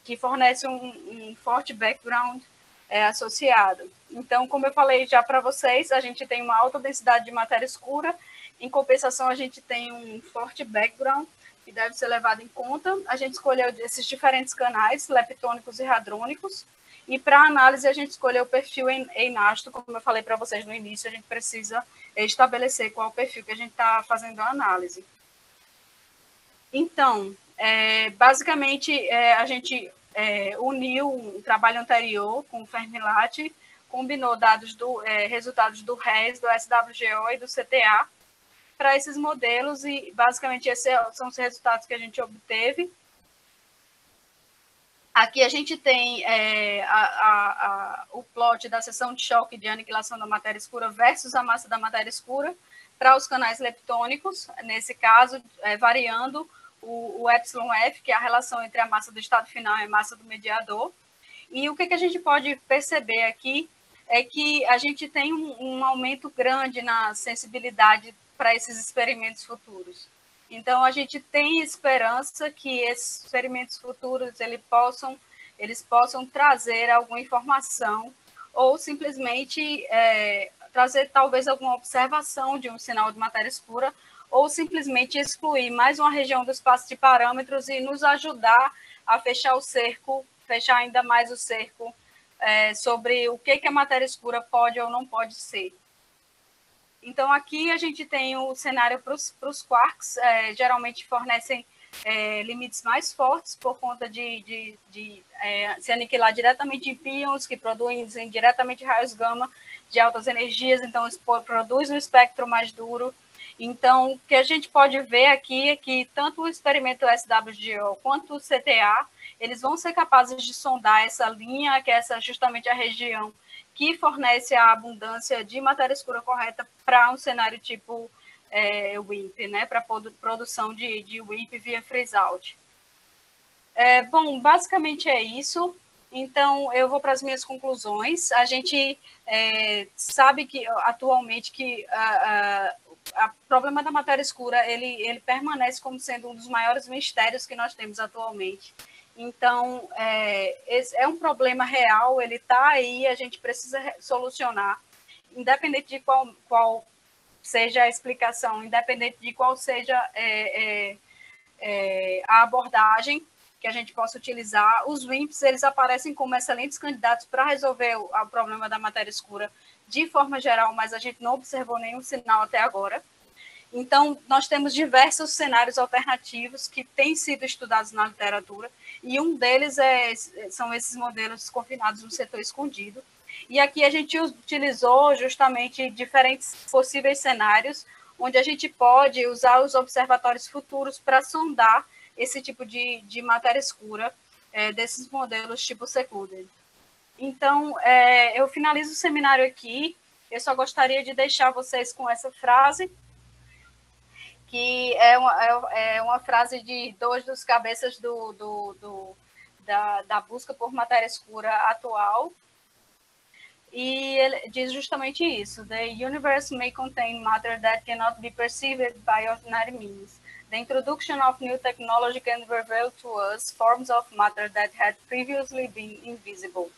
que fornece um forte background associado. Então, como eu falei já para vocês, a gente tem uma alta densidade de matéria escura, em compensação, a gente tem um forte background, que deve ser levado em conta. A gente escolheu esses diferentes canais, leptônicos e hadrônicos, e para análise a gente escolheu o perfil EINASTO, como eu falei para vocês no início, a gente precisa estabelecer qual é o perfil que a gente está fazendo a análise. Então, basicamente, a gente uniu um trabalho anterior com o Fermilat, combinou resultados do RES, do SWGO e do CTA, para esses modelos, e basicamente esses são os resultados que a gente obteve. Aqui a gente tem o plot da seção de choque de aniquilação da matéria escura versus a massa da matéria escura para os canais leptônicos, nesse caso, variando o εF, que é a relação entre a massa do estado final e a massa do mediador. E o que a gente pode perceber aqui é que a gente tem um aumento grande na sensibilidade para esses experimentos futuros. Então, a gente tem esperança que esses experimentos futuros eles possam trazer alguma informação ou simplesmente trazer talvez alguma observação de um sinal de matéria escura ou simplesmente excluir mais uma região do espaço de parâmetros e nos ajudar a fechar o cerco, fechar ainda mais o cerco sobre o que a matéria escura pode ou não pode ser. Então, aqui a gente tem o cenário para os quarks, geralmente fornecem limites mais fortes por conta de se aniquilar diretamente em pions, que produzem diretamente raios gama de altas energias, então produz um espectro mais duro. Então, o que a gente pode ver aqui é que tanto o experimento SWGO quanto o CTA, eles vão ser capazes de sondar essa linha, que é justamente a região que fornece a abundância de matéria escura correta para um cenário tipo WIMP, né, para produção de WIMP via freeze-out. Bom, basicamente é isso. Então, eu vou para as minhas conclusões. A gente sabe que, atualmente, que o problema da matéria escura ele permanece como sendo um dos maiores mistérios que nós temos atualmente. Então, é um problema real, ele está aí, a gente precisa solucionar, independente de qual seja a explicação, independente de qual seja a abordagem, que a gente possa utilizar. Os WIMPs, eles aparecem como excelentes candidatos para resolver o problema da matéria escura de forma geral, mas a gente não observou nenhum sinal até agora. Então, nós temos diversos cenários alternativos que têm sido estudados na literatura, e um deles são esses modelos confinados no setor escondido. E aqui a gente utilizou justamente diferentes possíveis cenários, onde a gente pode usar os observatórios futuros para sondar esse tipo de matéria escura desses modelos tipo Secluded. Então, eu finalizo o seminário aqui. Eu só gostaria de deixar vocês com essa frase, que é uma frase de dois dos cabeças da busca por matéria escura atual, e ele diz justamente isso: The universe may contain matter that cannot be perceived by ordinary means. The introduction of new technology can reveal to us forms of matter that had previously been invisible.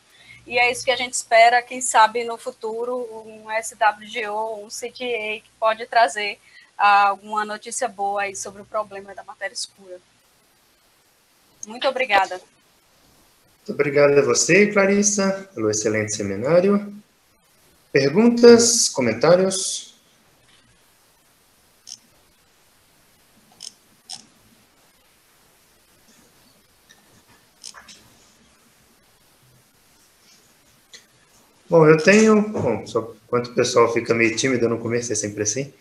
E é isso que a gente espera, quem sabe no futuro, um SWGO, um CTA, que pode trazer alguma notícia boa aí sobre o problema da matéria escura. Muito obrigada. Muito obrigado a você, Clarissa, pelo excelente seminário. Perguntas, comentários? Bom, eu tenho... Bom, só enquanto o pessoal fica meio tímido no começo, é sempre assim.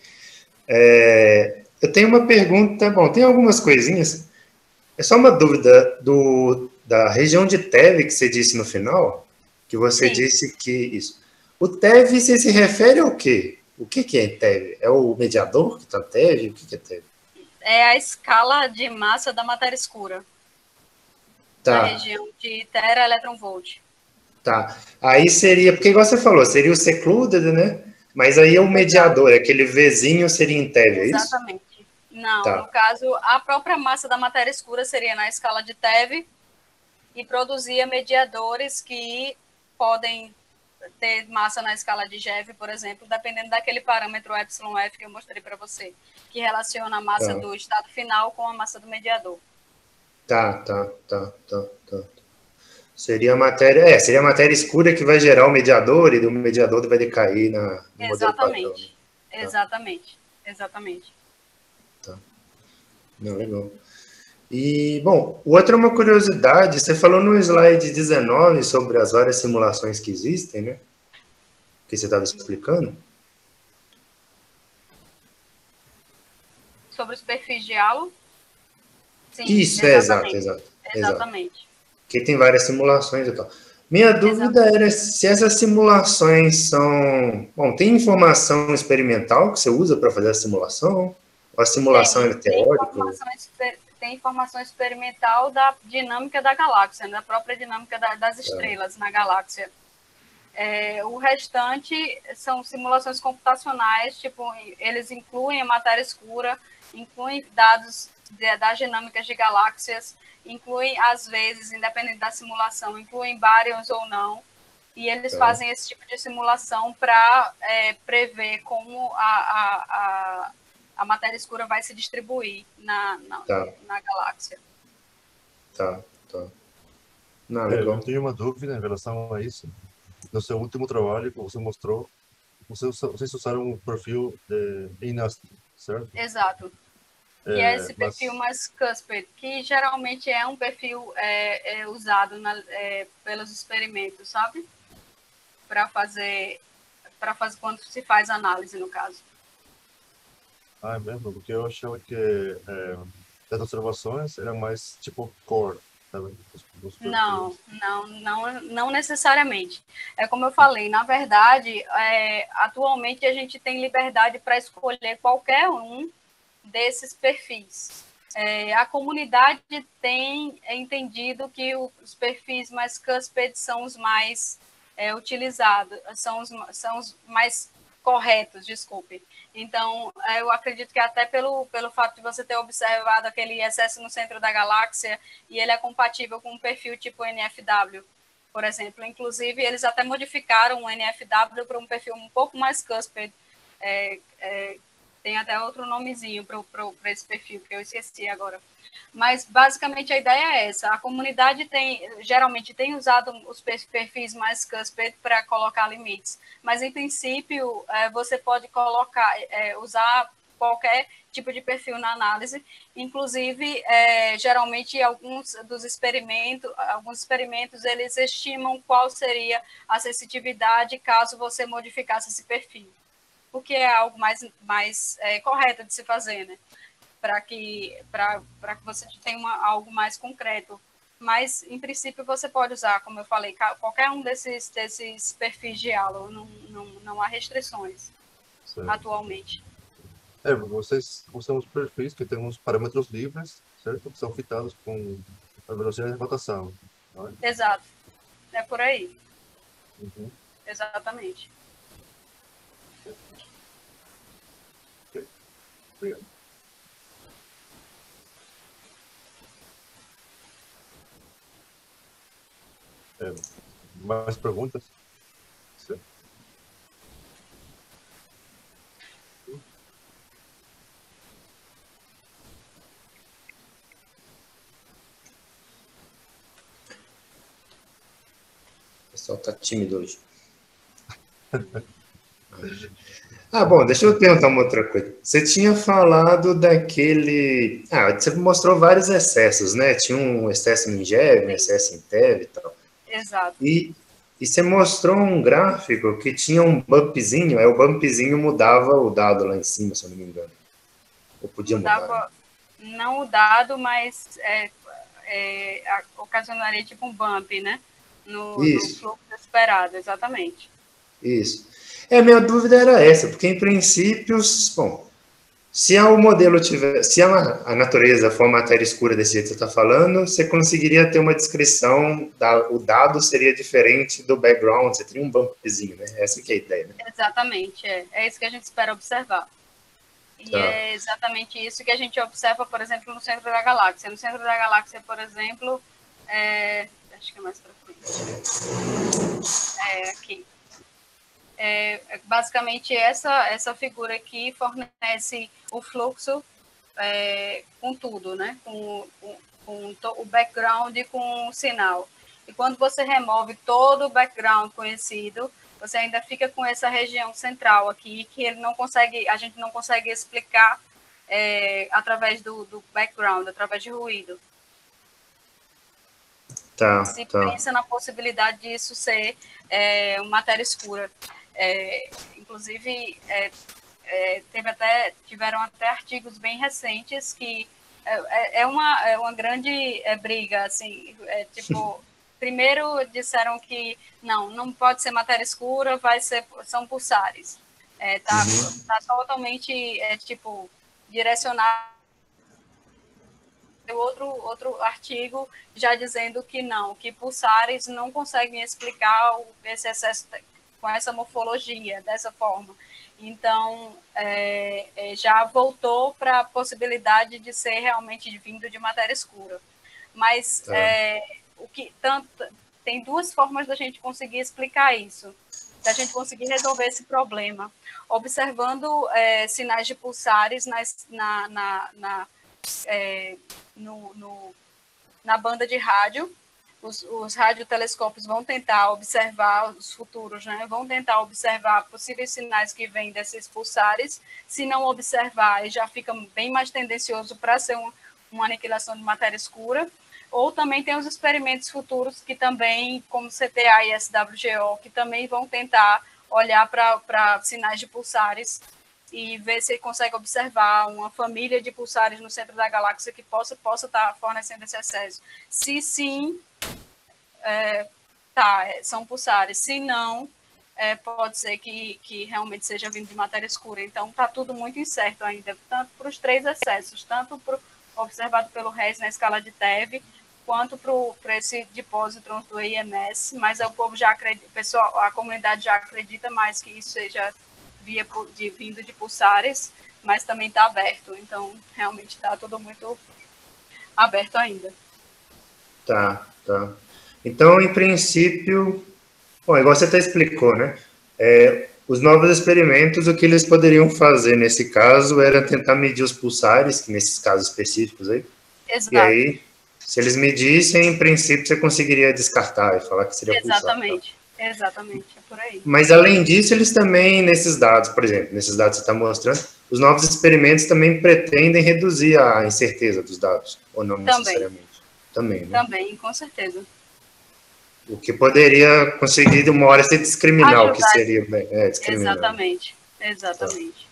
Eu tenho uma pergunta... Bom, tem algumas coisinhas. É só uma dúvida da região de TeV que você disse no final, que você Sim. disse que... Isso. O TeV, você se refere ao quê? O que é TeV? É o mediador que está TeV? O que é TeV? É a escala de massa da matéria escura. Tá. Na região de tera-electronvolt. Tá. Aí seria, porque igual você falou, seria o secluded, né? Mas aí é o mediador, aquele Vzinho seria em TeV, é isso? Exatamente. Não, Tá. no caso, a própria massa da matéria escura seria na escala de TeV e produzia mediadores que podem ter massa na escala de GeV, por exemplo, dependendo daquele parâmetro εf que eu mostrei para você, que relaciona a massa do estado final com a massa do mediador. Tá. Seria a matéria escura que vai gerar o mediador e do mediador vai decair no modelo padrão. Né? Exatamente. Tá. Não, legal. E, bom, outra uma curiosidade, você falou no slide 19 sobre as várias simulações que existem, né? Que você estava explicando. Sobre os perfis de halo? Sim, isso, exatamente. Que tem várias simulações e tal. Minha dúvida era se essas simulações são... Bom, tem informação experimental que você usa para fazer a simulação? Ou a simulação é teórica? Tem informação experimental da dinâmica da galáxia, da própria dinâmica das estrelas na galáxia. O restante são simulações computacionais, tipo, eles incluem a matéria escura, incluem dados das dinâmicas de galáxias, incluem, às vezes, independente da simulação, incluem baryons ou não, e eles fazem esse tipo de simulação para prever como a matéria escura vai se distribuir na galáxia. Tá. Não, eu tenho uma dúvida em relação a isso. No seu último trabalho que você mostrou, vocês usaram um perfil de INAST, certo? Exato. Que é esse perfil mais cusped, que geralmente é um perfil usado pelos experimentos, sabe? Para fazer quando se faz análise, no caso. Ah, é mesmo? Porque eu achava que as observações eram mais tipo core, sabe? Não necessariamente. É como eu falei, na verdade, atualmente a gente tem liberdade para escolher qualquer um desses perfis. A comunidade tem entendido que os perfis mais cusped são os mais utilizados, são os mais corretos, desculpe. Então, eu acredito que até pelo fato de você ter observado aquele excesso no centro da galáxia, e ele é compatível com um perfil tipo NFW, por exemplo. Inclusive, eles até modificaram o NFW para um perfil um pouco mais cusped, Tem até outro nomezinho para esse perfil, que eu esqueci agora. Mas, basicamente, a ideia é essa. A comunidade geralmente tem usado os perfis mais cusped para colocar limites. Mas, em princípio, você pode usar qualquer tipo de perfil na análise. Inclusive, geralmente, alguns experimentos, eles estimam qual seria a sensitividade caso você modificasse esse perfil. Porque é algo mais correto de se fazer, né? Para que você tenha algo mais concreto. Mas, em princípio, você pode usar, como eu falei, qualquer um desses perfis de Allo. Não há restrições atualmente. Vocês usam os perfis que têm uns parâmetros livres, certo? Que são fitados com a velocidade de rotação. Não é? Exato. É por aí. Uhum. Exatamente. Okay. Obrigado. Mais perguntas? Sim. O pessoal está tímido hoje. Bom, deixa eu perguntar uma outra coisa. Você tinha falado daquele... você mostrou vários excessos, né? Tinha um excesso em Injev, um excesso em Tev e tal. Exato. E você mostrou um gráfico que tinha um bumpzinho, o bumpzinho mudava o dado lá em cima, se eu não me engano. Ou podia mudar? Né? Não o dado, mas ocasionaria tipo um bump, né? No fluxo esperado, exatamente. Isso. Minha dúvida era essa, porque em princípio, bom, se o modelo tiver, se a natureza for uma matéria escura desse jeito que você está falando, você conseguiria ter uma descrição, o dado seria diferente do background, você teria um bumpzinho, né? Essa que é a ideia, né? Exatamente, é isso que a gente espera observar. E é exatamente isso que a gente observa, por exemplo, no centro da galáxia. No centro da galáxia, por exemplo, acho que é mais para frente. Aqui. Basicamente, essa figura aqui fornece o fluxo com tudo, né? Com o background e com o sinal. E quando você remove todo o background conhecido, você ainda fica com essa região central aqui, que a gente não consegue explicar através do background, através de ruído. Se pensa na possibilidade disso ser uma matéria escura. Inclusive, tiveram até artigos bem recentes que é uma grande briga, assim, tipo... Primeiro disseram que não pode ser matéria escura, são pulsares. Tá totalmente, direcionado. Outro artigo já dizendo que não, que pulsares não conseguem explicar esse excesso com essa morfologia, dessa forma. Então, já voltou para a possibilidade de ser realmente vindo de matéria escura. Mas tem duas formas da gente conseguir explicar isso, da gente conseguir resolver esse problema. Observando sinais de pulsares na banda de rádio, os radiotelescópios vão tentar observar os futuros, né? Vão tentar observar possíveis sinais que vêm desses pulsares. Se não observar, já fica bem mais tendencioso para ser uma aniquilação de matéria escura. Ou também tem os experimentos futuros que também, como CTA e SWGO, que também vão tentar olhar para sinais de pulsares e ver se consegue observar uma família de pulsares no centro da galáxia que possa estar fornecendo esse excesso. Se sim, são pulsares. Se não, pode ser que realmente seja vindo de matéria escura. Então, está tudo muito incerto ainda, tanto para os 3 excessos, tanto para observado pelo RES na escala de TeV, quanto para esse depósito do IMS, mas o povo já acredita, a comunidade já acredita mais que isso seja vindo de pulsares, mas também está aberto, então realmente está tudo muito aberto ainda. Tá. Então, em princípio, bom, igual você até explicou, né? Os novos experimentos, o que eles poderiam fazer nesse caso era tentar medir os pulsares, que nesses casos específicos aí. Exato. E aí, se eles medissem, em princípio, você conseguiria descartar e falar que seria pulsar. Exatamente, tá? Exatamente, é por aí. Mas, além disso, eles também, nesses dados, por exemplo, nesses dados que você está mostrando, os novos experimentos também pretendem reduzir a incerteza dos dados, ou não necessariamente? Também, né? Também, com certeza. O que poderia conseguir, de uma hora, ser discriminar o que seria discriminar. Exatamente, exatamente.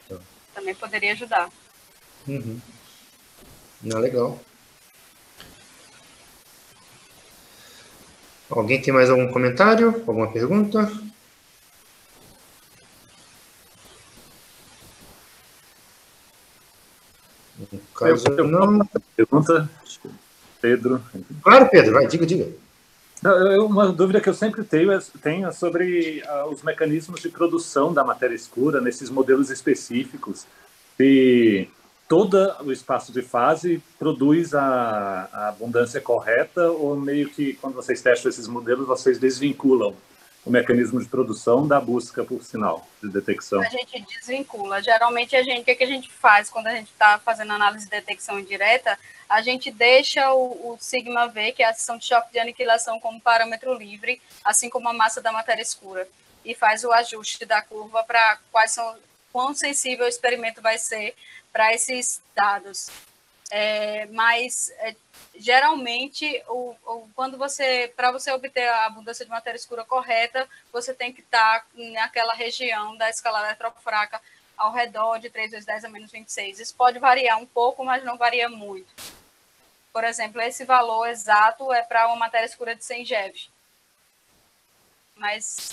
Tá. Também poderia ajudar. Uhum. Não, legal. Alguém tem mais algum comentário? Alguma pergunta? No caso, não. Pergunta, Pedro. Claro, Pedro, vai, diga. Não, uma dúvida que eu sempre tenho é sobre os mecanismos de produção da matéria escura nesses modelos específicos. Se todo o espaço de fase produz a abundância correta ou meio que, quando vocês testam esses modelos, vocês desvinculam o mecanismo de produção da busca por sinal de detecção? A gente desvincula. Geralmente, o que a gente faz quando a gente está fazendo análise de detecção indireta? A gente deixa o sigma V, que é a ação de choque de aniquilação, como parâmetro livre, assim como a massa da matéria escura, e faz o ajuste da curva para quão sensível o experimento vai ser para esses dados. Geralmente, para você obter a abundância de matéria escura correta, você tem que estar naquela região da escala eletrofraca ao redor de 3 vezes 10 a menos 26. Isso pode variar um pouco, mas não varia muito. Por exemplo, esse valor exato é para uma matéria escura de 100 GeV. Mas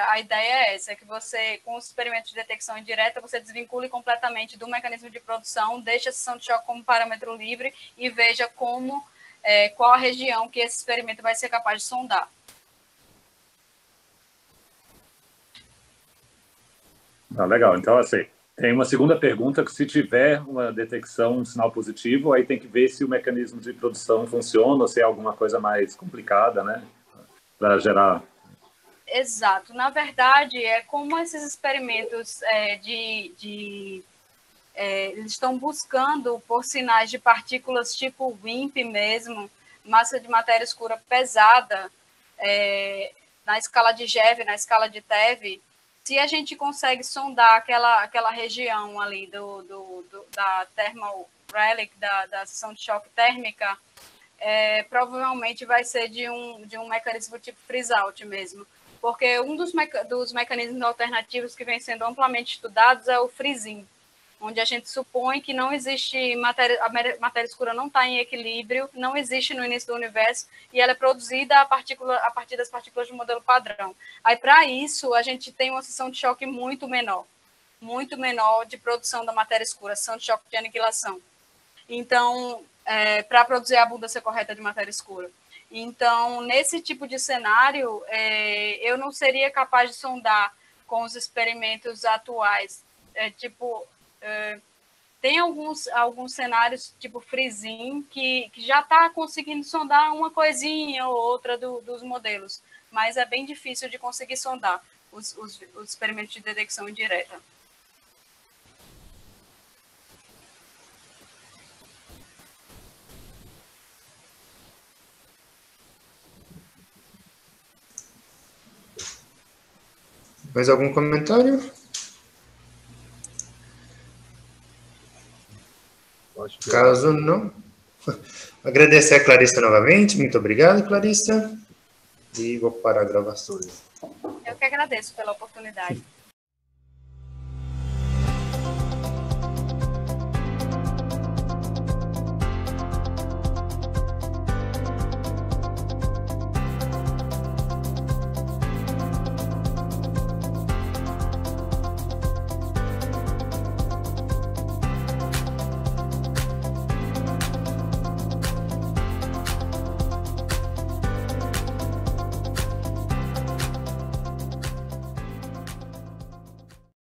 a ideia é essa, é que você, com os experimentos de detecção indireta, você desvincule completamente do mecanismo de produção, deixe a seção de choque como parâmetro livre e veja qual a região que esse experimento vai ser capaz de sondar. Legal, então assim, tem uma segunda pergunta que se tiver uma detecção, um sinal positivo, aí tem que ver se o mecanismo de produção funciona ou se é alguma coisa mais complicada, né, para gerar... Exato. Na verdade, é como esses experimentos eles estão buscando por sinais de partículas tipo WIMP mesmo, massa de matéria escura pesada, na escala de GeV, na escala de TeV. Se a gente consegue sondar aquela região ali da thermal relic, da seção de choque térmica, provavelmente vai ser de um mecanismo tipo freeze-out mesmo. Porque um dos mecanismos alternativos que vem sendo amplamente estudados é o freezing, onde a gente supõe que não existe a matéria escura não está em equilíbrio, não existe no início do universo, e ela é produzida a partir das partículas do modelo padrão. Aí, para isso, a gente tem uma seção de choque muito menor de produção da matéria escura, seção de choque de aniquilação. Então, para produzir a abundância correta de matéria escura. Então, nesse tipo de cenário, eu não seria capaz de sondar com os experimentos atuais. Tem alguns cenários, tipo freezing, que já está conseguindo sondar uma coisinha ou outra dos modelos, mas é bem difícil de conseguir sondar os experimentos de detecção indireta. Mais algum comentário? Caso não, agradecer a Clarissa novamente. Muito obrigado, Clarissa. E vou parar a gravação. Eu que agradeço pela oportunidade.